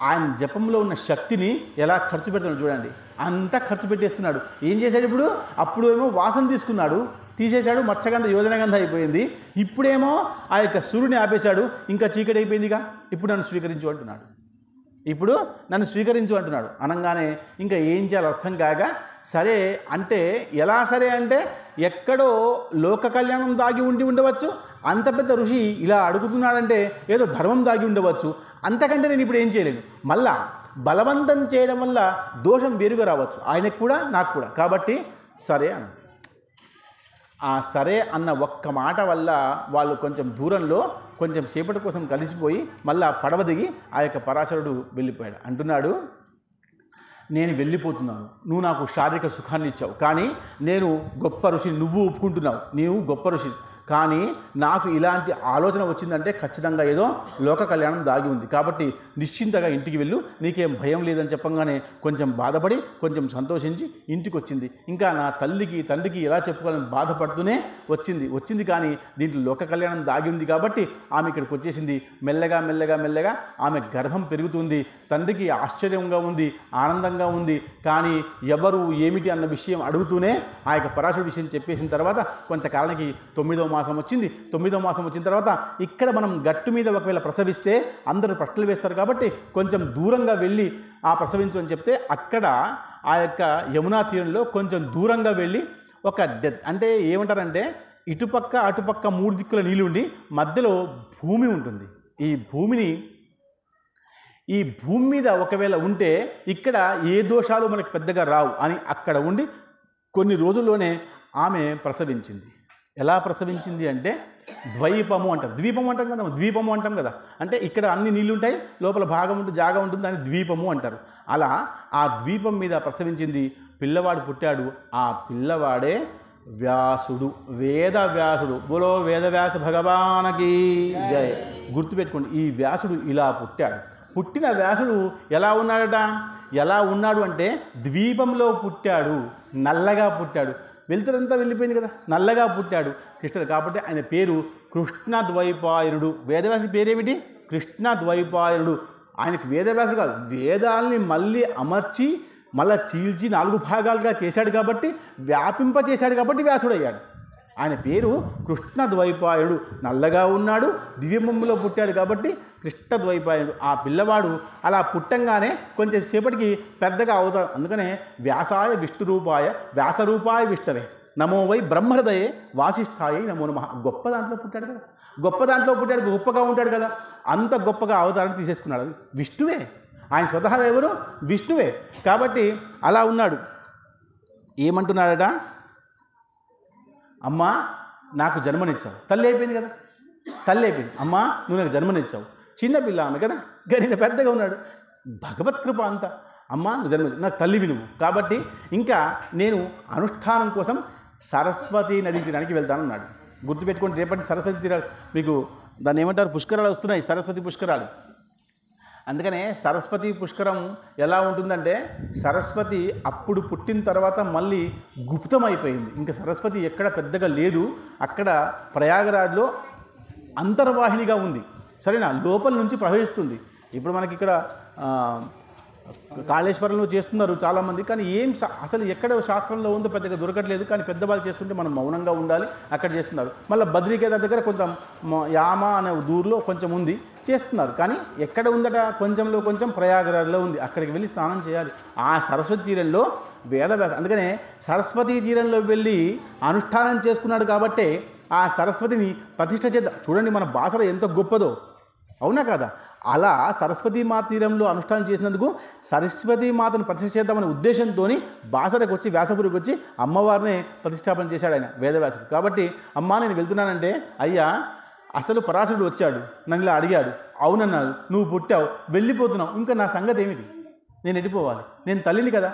ఆయన జపంలో ఉన్న శక్తిని ఎలా ఖర్చు పెడుతున్నాడు చూడండి, అంతా ఖర్చు పెట్టేస్తున్నాడు. ఏం చేశాడు ఇప్పుడు? అప్పుడు ఏమో వాసన తీసుకున్నాడు, తీసేశాడు, మత్స్యగంధ యోజనగంధ అయిపోయింది. ఇప్పుడేమో ఆ యొక్క సూర్యుని ఆపేశాడు, ఇంకా చీకటి అయిపోయిందిగా, ఇప్పుడు నన్ను స్వీకరించు అంటున్నాడు, ఇప్పుడు నన్ను స్వీకరించు అంటున్నాడు. అనగానే ఇంకా ఏం చేయాలో అర్థం కాక సరే అంటే ఎలా సరే అంటే ఎక్కడో లోక కళ్యాణం దాగి ఉండవచ్చు, అంత పెద్ద ఋషి ఇలా అడుగుతున్నాడంటే ఏదో ధర్మం దాగి ఉండవచ్చు, అంతకంటే నేను ఇప్పుడు ఏం చేయలేను, మళ్ళా బలవంతం చేయడం వల్ల దోషం వేరుగా రావచ్చు ఆయనకు కూడా నాకు కూడా, కాబట్టి సరే అన్న. ఆ సరే అన్న ఒక్క మాట వల్ల వాళ్ళు కొంచెం దూరంలో కొంచెం సేపటి కోసం కలిసిపోయి మళ్ళా పడవ దిగి ఆ యొక్క పరాశరుడు వెళ్ళిపోయాడు. అంటున్నాడు, నేను వెళ్ళిపోతున్నాను, నువ్వు నాకు శారీరక సుఖాన్ని ఇచ్చావు, కానీ నేను గొప్ప ఋషిని, నువ్వు ఒప్పుకుంటున్నావు నీవు గొప్ప ఋషిని, కానీ నాకు ఇలాంటి ఆలోచన వచ్చిందంటే ఖచ్చితంగా ఏదో లోక కళ్యాణం దాగి ఉంది, కాబట్టి నిశ్చింతగా ఇంటికి వెళ్ళు, నీకేం భయం లేదని చెప్పంగానే కొంచెం బాధపడి కొంచెం సంతోషించి ఇంటికి వచ్చింది. ఇంకా నా తల్లికి తండ్రికి ఎలా చెప్పుకోవాలని బాధపడుతూనే వచ్చింది కానీ దీంట్లో లోక కళ్యాణం దాగి ఉంది కాబట్టి ఆమె ఇక్కడికి వచ్చేసింది. మెల్లగా మెల్లగా మెల్లగా ఆమె గర్భం పెరుగుతుంది, తండ్రికి ఆశ్చర్యంగా ఉంది, ఆనందంగా ఉంది, కానీ ఎవరు ఏమిటి అన్న విషయం అడుగుతూనే ఆ యొక్క పరాశరుడి విషయం చెప్పేసిన తర్వాత కొంతకాలానికి 9వ మాసం వచ్చింది. 9వ మాసం వచ్చిన తర్వాత ఇక్కడ మనం గట్టు మీద ఒకవేళ ప్రసవిస్తే అందరూ ప్రశ్నలు వేస్తారు కాబట్టి కొంచెం దూరంగా వెళ్ళి ఆ ప్రసవించు అని చెప్తే అక్కడ ఆ యొక్క యమునా తీరంలో కొంచెం దూరంగా వెళ్ళి ఒక అంటే ఏమంటారంటే ఇటుపక్క అటుపక్క 3 దిక్కుల నీళ్ళు ఉండి మధ్యలో భూమి ఉంటుంది. ఈ భూమి మీద ఒకవేళ ఉంటే ఇక్కడ ఏ దోషాలు మనకు పెద్దగా రావు అని అక్కడ ఉండి కొన్ని రోజుల్లోనే ఆమె ప్రసవించింది. ఎలా ప్రసవించింది అంటే ద్వైపము అంటారు, ద్వీపము అంటాం కదా, ద్వీపము అంటాం కదా, అంటే ఇక్కడ అన్ని నీళ్ళు ఉంటాయి, లోపల భాగం ఉంటుంది, జాగా ఉంటుంది, దాన్ని ద్వీపము అంటారు. అలా ఆ ద్వీపం మీద ప్రసవించింది. పిల్లవాడు పుట్టాడు, ఆ పిల్లవాడే వ్యాసుడు, వేద వ్యాసుడు. బోలో వేదవ్యాస భగవానకి జయ. గుర్తుపెట్టుకోండి, ఈ వ్యాసుడు ఇలా పుట్టాడు. పుట్టిన వ్యాసుడు ఎలా ఉన్నాడు అంటే ద్వీపంలో పుట్టాడు, నల్లగా పుట్టాడు, వెలుతురంతా వెళ్ళిపోయింది కదా, నల్లగా పుట్టాడు కృష్ణుడు. కాబట్టి ఆయన పేరు కృష్ణద్వైపాయనుడు. వేదవ్యాసుడి పేరేమిటి? కృష్ణద్వైపాయనుడు. ఆయనకు వేదవ్యాసుడు కాదు, వేదాలని మళ్ళీ అమర్చి మళ్ళీ చీల్చి 4 భాగాలుగా చేశాడు కాబట్టి, వ్యాపింపచేశాడు కాబట్టి వ్యాసుడు అయ్యాడు. ఆయన పేరు కృష్ణద్వైపాయనుడు. నల్లగా ఉన్నాడు, దివ్యమంలో పుట్టాడు కాబట్టి కృష్ణద్వైపాయనుడు. ఆ పిల్లవాడు అలా పుట్టంగానే కొంచెం సేపటికి పెద్దగా అవుతాడు. అందుకనే వ్యాసాయ విష్ణురూపాయ వ్యాసరూపాయ విష్ణవే నమో వై బ్రహ్మహృదయే వాసిష్ఠాయ నమో నమః. గొప్ప దాంట్లో పుట్టాడు కదా, గొప్పగా ఉంటాడు కదా, అంత గొప్పగా అవతారం తీసేసుకున్నాడు. అది విష్ణువే, ఆయన స్వతహాగా ఎవరు? విష్ణువే. కాబట్టి అలా ఉన్నాడు. ఏమంటున్నాడట? అమ్మా నాకు జన్మనిచ్చావు. తల్లి అయిపోయింది కదా, తల్లి అయిపోయింది. అమ్మా నువ్వు నాకు జన్మనిచ్చావు. చిన్నపిల్ల ఆమె కదా, కానీ పెద్దగా ఉన్నాడు. భగవత్కృప అంతా. అమ్మా నువ్వు జన్మనిచ్చావు, నాకు తల్లివి నువ్వు. కాబట్టి ఇంకా నేను అనుష్ఠానం కోసం సరస్వతి నది తీరానికి వెళ్తానన్నాడు. గుర్తుపెట్టుకోండి, రేపటి సరస్వతి తీరాలు మీకు దాన్ని ఏమంటారు, పుష్కరాలు వస్తున్నాయి, సరస్వతి పుష్కరాలు. అందుకనే సరస్వతి పుష్కరం ఎలా ఉంటుందంటే, సరస్వతి అప్పుడు పుట్టిన తర్వాత మళ్ళీ గుప్తమైపోయింది. ఇంకా సరస్వతి ఎక్కడ పెద్దగా లేదు. అక్కడ ప్రయాగరాజ్లో అంతర్వాహినిగా ఉంది, సరేనా, లోపల నుంచి ప్రవహిస్తుంది. ఇప్పుడు మనకి ఇక్కడ కాళేశ్వరంలో చేస్తున్నారు చాలామంది, కానీ అసలు ఎక్కడ శాస్త్రంలో ఉందో పెద్దగా దొరకట్లేదు. కానీ పెద్దవాళ్ళు చేస్తుంటే మనం మౌనంగా ఉండాలి, అక్కడ చేస్తున్నారు. మళ్ళీ బద్రీకేదార్ దగ్గర కొంత యామ అనే ఊరిలో కొంచెం ఉంది, చేస్తున్నారు. కానీ ఎక్కడ ఉందట, కొంచెంలో కొంచెం ప్రయాగరాజ్లో ఉంది, అక్కడికి వెళ్ళి స్నానం చేయాలి. ఆ సరస్వతి తీరంలో వేదవ్యాస, అందుకనే సరస్వతీ తీరంలో వెళ్ళి అనుష్ఠానం చేసుకున్నాడు. కాబట్టి ఆ సరస్వతిని ప్రతిష్ఠ చేద్దాం. చూడండి మన భాషలో ఎంత గొప్పదో, అవునా కదా? అలా సరస్వతీమాత తీరంలో అనుష్ఠానం చేసినందుకు సరస్వతీమాతను ప్రతిష్ఠ చేద్దామనే ఉద్దేశంతో బాసరకు వచ్చి వ్యాసపురికి వచ్చి అమ్మవారిని ప్రతిష్టాపన చేశాడు ఆయన వేదవ్యాసుడు. కాబట్టి అమ్మా నేను వెళ్తున్నానంటే, అయ్యా అసలు పరాశరుడు వచ్చాడు, నన్ను ఇలా అడిగాడు, అవునన్నాడు, నువ్వు పుట్టావు, వెళ్ళిపోతున్నావు, ఇంకా నా సంగతి ఏమిటి? నేను ఎడిపోవాలి, నేను తల్లిని కదా,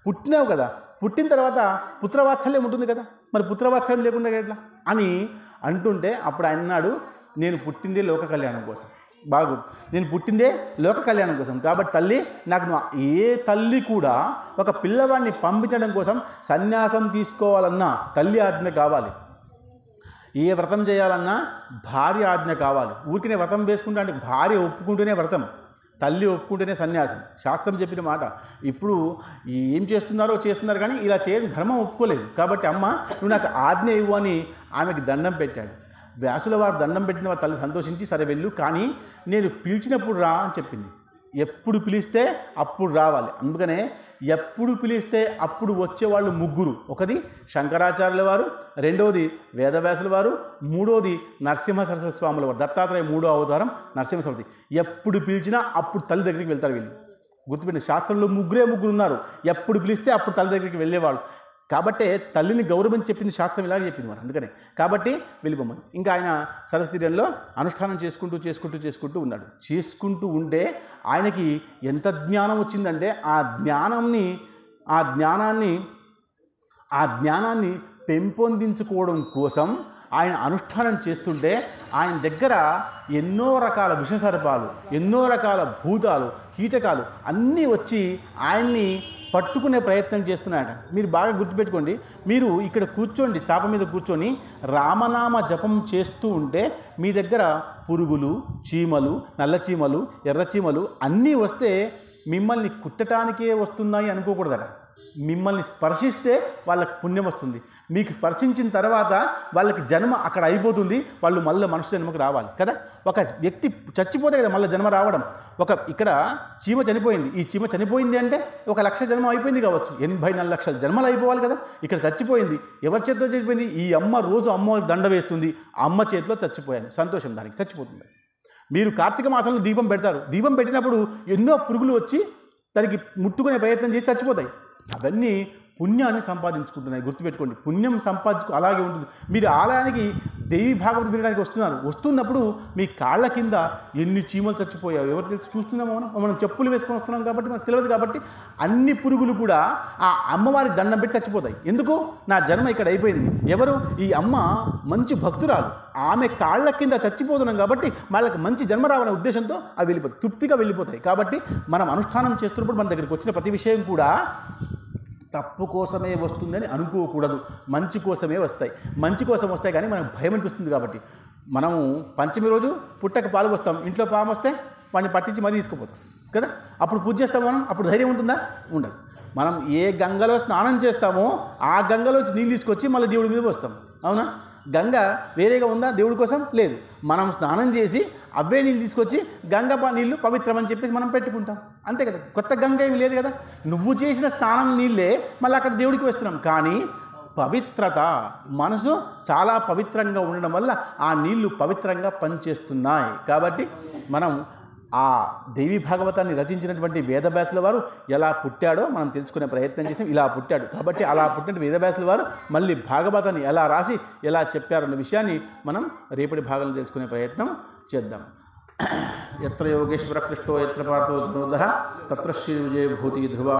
పుట్టినావు కదా, పుట్టిన తర్వాత పుత్రవాత్సల్యం ఉంటుంది కదా, మరి పుత్రవాత్సల్యం లేకుండా ఎట్లా అని అంటుంటే అప్పుడు ఆయన అన్నాడు, నేను పుట్టిందే లోక కళ్యాణం కోసం. బాగు, నేను పుట్టిందే లోక కళ్యాణం కోసం. కాబట్టి తల్లి నాకు ఏ తల్లి కూడా ఒక పిల్లవాడిని పంపించడం కోసం సన్యాసం తీసుకోవాలన్నా తల్లి ఆజ్ఞ కావాలి, ఏ వ్రతం చేయాలన్నా భార్య ఆజ్ఞ కావాలి. ఊరికినే వ్రతం వేసుకుంటా అంటే భార్య ఒప్పుకుంటూనే వ్రతం, తల్లి ఒప్పుకుంటేనే సన్యాసం, శాస్త్రం చెప్పిన మాట. ఇప్పుడు ఏం చేస్తున్నారు కానీ ఇలా చేయడం ధర్మం ఒప్పుకోలేదు. కాబట్టి అమ్మ నువ్వు నాకు ఆజ్ఞ ఇవ్వు అని ఆమెకి దండం పెట్టాడు. వ్యాసుల వారు దండం పెట్టిన వారు తల్లి సంతోషించి సరే వెళ్ళు, కానీ నేను పిలిచినప్పుడు రా అని చెప్పింది. ఎప్పుడు పిలిస్తే అప్పుడు రావాలి. అందుకనే ఎప్పుడు పిలిస్తే అప్పుడు వచ్చేవాళ్ళు ముగ్గురు. ఒకది శంకరాచార్యుల వారు, రెండవది వేదవ్యాసుల వారు, మూడవది నరసింహ సరస్వతి స్వాముల వారు. దత్తాత్రేయ 3వ అవతారం నరసింహ సరస్వతి. ఎప్పుడు పిలిచినా అప్పుడు తల్లి దగ్గరికి వెళ్తారు వీళ్ళు. గుర్తుపెట్టిన శాస్త్రంలో ముగ్గురు ఉన్నారు. ఎప్పుడు పిలిస్తే అప్పుడు తల్లి దగ్గరికి వెళ్ళేవాళ్ళు. కాబట్టే తల్లిని గౌరవం చెప్పింది శాస్త్రం, ఇలాగే చెప్పింది మరి. అందుకనే కాబట్టి వెళ్ళిపోమని. ఇంకా ఆయన సరస్వతీరంలో అనుష్ఠానం చేసుకుంటూ ఉన్నాడు. చేసుకుంటూ ఉంటే ఆయనకి ఎంత జ్ఞానం వచ్చిందంటే ఆ జ్ఞానాన్ని పెంపొందించుకోవడం కోసం ఆయన అనుష్ఠానం చేస్తుంటే ఆయన దగ్గర ఎన్నో రకాల విషసర్పాలు, ఎన్నో రకాల భూతాలు, కీటకాలు అన్నీ వచ్చి ఆయన్ని పట్టుకునే ప్రయత్నం చేస్తున్నాయట. మీరు బాగా గుర్తుపెట్టుకోండి. మీరు ఇక్కడ కూర్చోండి, చాప మీద కూర్చొని రామనామ జపం చేస్తూ ఉంటే మీ దగ్గర పురుగులు, చీమలు, నల్ల చీమలు, ఎర్ర చీమలు అన్నీ వస్తే మిమ్మల్ని కుట్టడానికే వస్తున్నాయి అనుకోకూడదట. మిమ్మల్ని స్పర్శిస్తే వాళ్ళకి పుణ్యం వస్తుంది. మీకు స్పర్శించిన తర్వాత వాళ్ళకి జన్మ అక్కడ అయిపోతుంది, వాళ్ళు మళ్ళీ మనుష్య జన్మకు రావాలి కదా. ఒక వ్యక్తి చచ్చిపోతే కదా మళ్ళీ జన్మ రావడం. ఇక్కడ చీమ చనిపోయింది, ఈ చీమ చనిపోయింది అంటే 1,00,000 జన్మ అయిపోయింది కావచ్చు, 84 లక్షల జన్మలు అయిపోవాలి కదా. ఇక్కడ చచ్చిపోయింది, ఎవరి చేతిలో చనిపోయింది? ఈ అమ్మ రోజు అమ్మ దండ వేస్తుంది, అమ్మ చేతిలో చచ్చిపోయాను, సంతోషం, దానికి చచ్చిపోతుంది. మీరు కార్తీక మాసంలో దీపం పెడతారు, దీపం పెట్టినప్పుడు ఎన్నో పురుగులు వచ్చి దానికి ముట్టుకునే ప్రయత్నం చేసి చచ్చిపోతాయి. అవన్నీ పుణ్యాన్ని సంపాదించుకుంటున్నాయి. గుర్తుపెట్టుకోండి, పుణ్యం అలాగే ఉంటుంది. మీరు ఆలయానికి దేవి భాగవతం వినడానికి వస్తున్నప్పుడు మీ కాళ్ళ కింద ఎన్ని చీమలు చచ్చిపోయావు ఎవరు తెలిసి చూస్తున్నామో. మనం చెప్పులు వేసుకొని వస్తున్నాం కాబట్టి మనకు తెలియదు. కాబట్టి అన్ని పురుగులు కూడా ఆ అమ్మవారి దండం పెట్టి చచ్చిపోతాయి. ఎందుకు? నా జన్మ ఇక్కడ అయిపోయింది. ఎవరు? ఈ అమ్మ మంచి భక్తురాలు, ఆమె కాళ్ళ కింద చచ్చిపోతున్నాం కాబట్టి వాళ్ళకి మంచి జన్మ రావాలనే ఉద్దేశంతో అవి వెళ్ళిపోతాయి, తృప్తిగా వెళ్ళిపోతాయి. కాబట్టి మనం అనుష్ఠానం చేస్తున్నప్పుడు మన దగ్గరికి వచ్చిన ప్రతి విషయం కూడా తప్పు కోసమే వస్తుందని అనుకోకూడదు, మంచి కోసమే వస్తాయి. మంచి కోసం వస్తాయి కానీ మనకు భయం అనిపిస్తుంది. కాబట్టి మనము పంచమి రోజు పుట్టక పాలు వస్తాం, ఇంట్లో పాము వస్తే వాడిని పట్టించి మరీ తీసుకుపోతాం కదా. అప్పుడు పూజ చేస్తాం మనం, అప్పుడు ధైర్యం ఉంటుందా? ఉండదు. మనం ఏ గంగలో స్నానం చేస్తామో ఆ గంగలోంచి నీళ్ళు తీసుకొచ్చి మళ్ళీ దేవుడి మీద పోస్తాం. అవునా? గంగ వేరేగా ఉందా దేవుడి కోసం? లేదు. మనం స్నానం చేసి అవే నీళ్ళు తీసుకొచ్చి గంగ నీళ్ళు పవిత్రమని చెప్పేసి మనం పెట్టుకుంటాం, అంతే కదా. కొత్త గంగ ఏమి లేదు కదా. నువ్వు చేసిన స్నానం నీళ్ళే మళ్ళీ అక్కడ దేవుడికి వేస్తున్నాం. కానీ పవిత్రత, మనసు చాలా పవిత్రంగా ఉండడం వల్ల ఆ నీళ్లు పవిత్రంగా పనిచేస్తున్నాయి. కాబట్టి మనం ఆ దేవి భాగవతాన్ని రచించినటువంటి వేదవ్యాసుల వారు ఎలా పుట్టాడో మనం తెలుసుకునే ప్రయత్నం చేసాం. ఇలా పుట్టాడు కాబట్టి అలా పుట్టిన వేదవ్యాసుల వారు మళ్ళీ భాగవతాన్ని ఎలా రాసి ఎలా చెప్పారన్న విషయాన్ని మనం రేపటి భాగంలో తెలుసుకునే ప్రయత్నం చేద్దాం. ఎత్ర యోగేశ్వర కృష్ణో ఎత్ర పార్థో ధనుర్ధర తత్ర శ్రీ విజయ భూతి ధ్రువ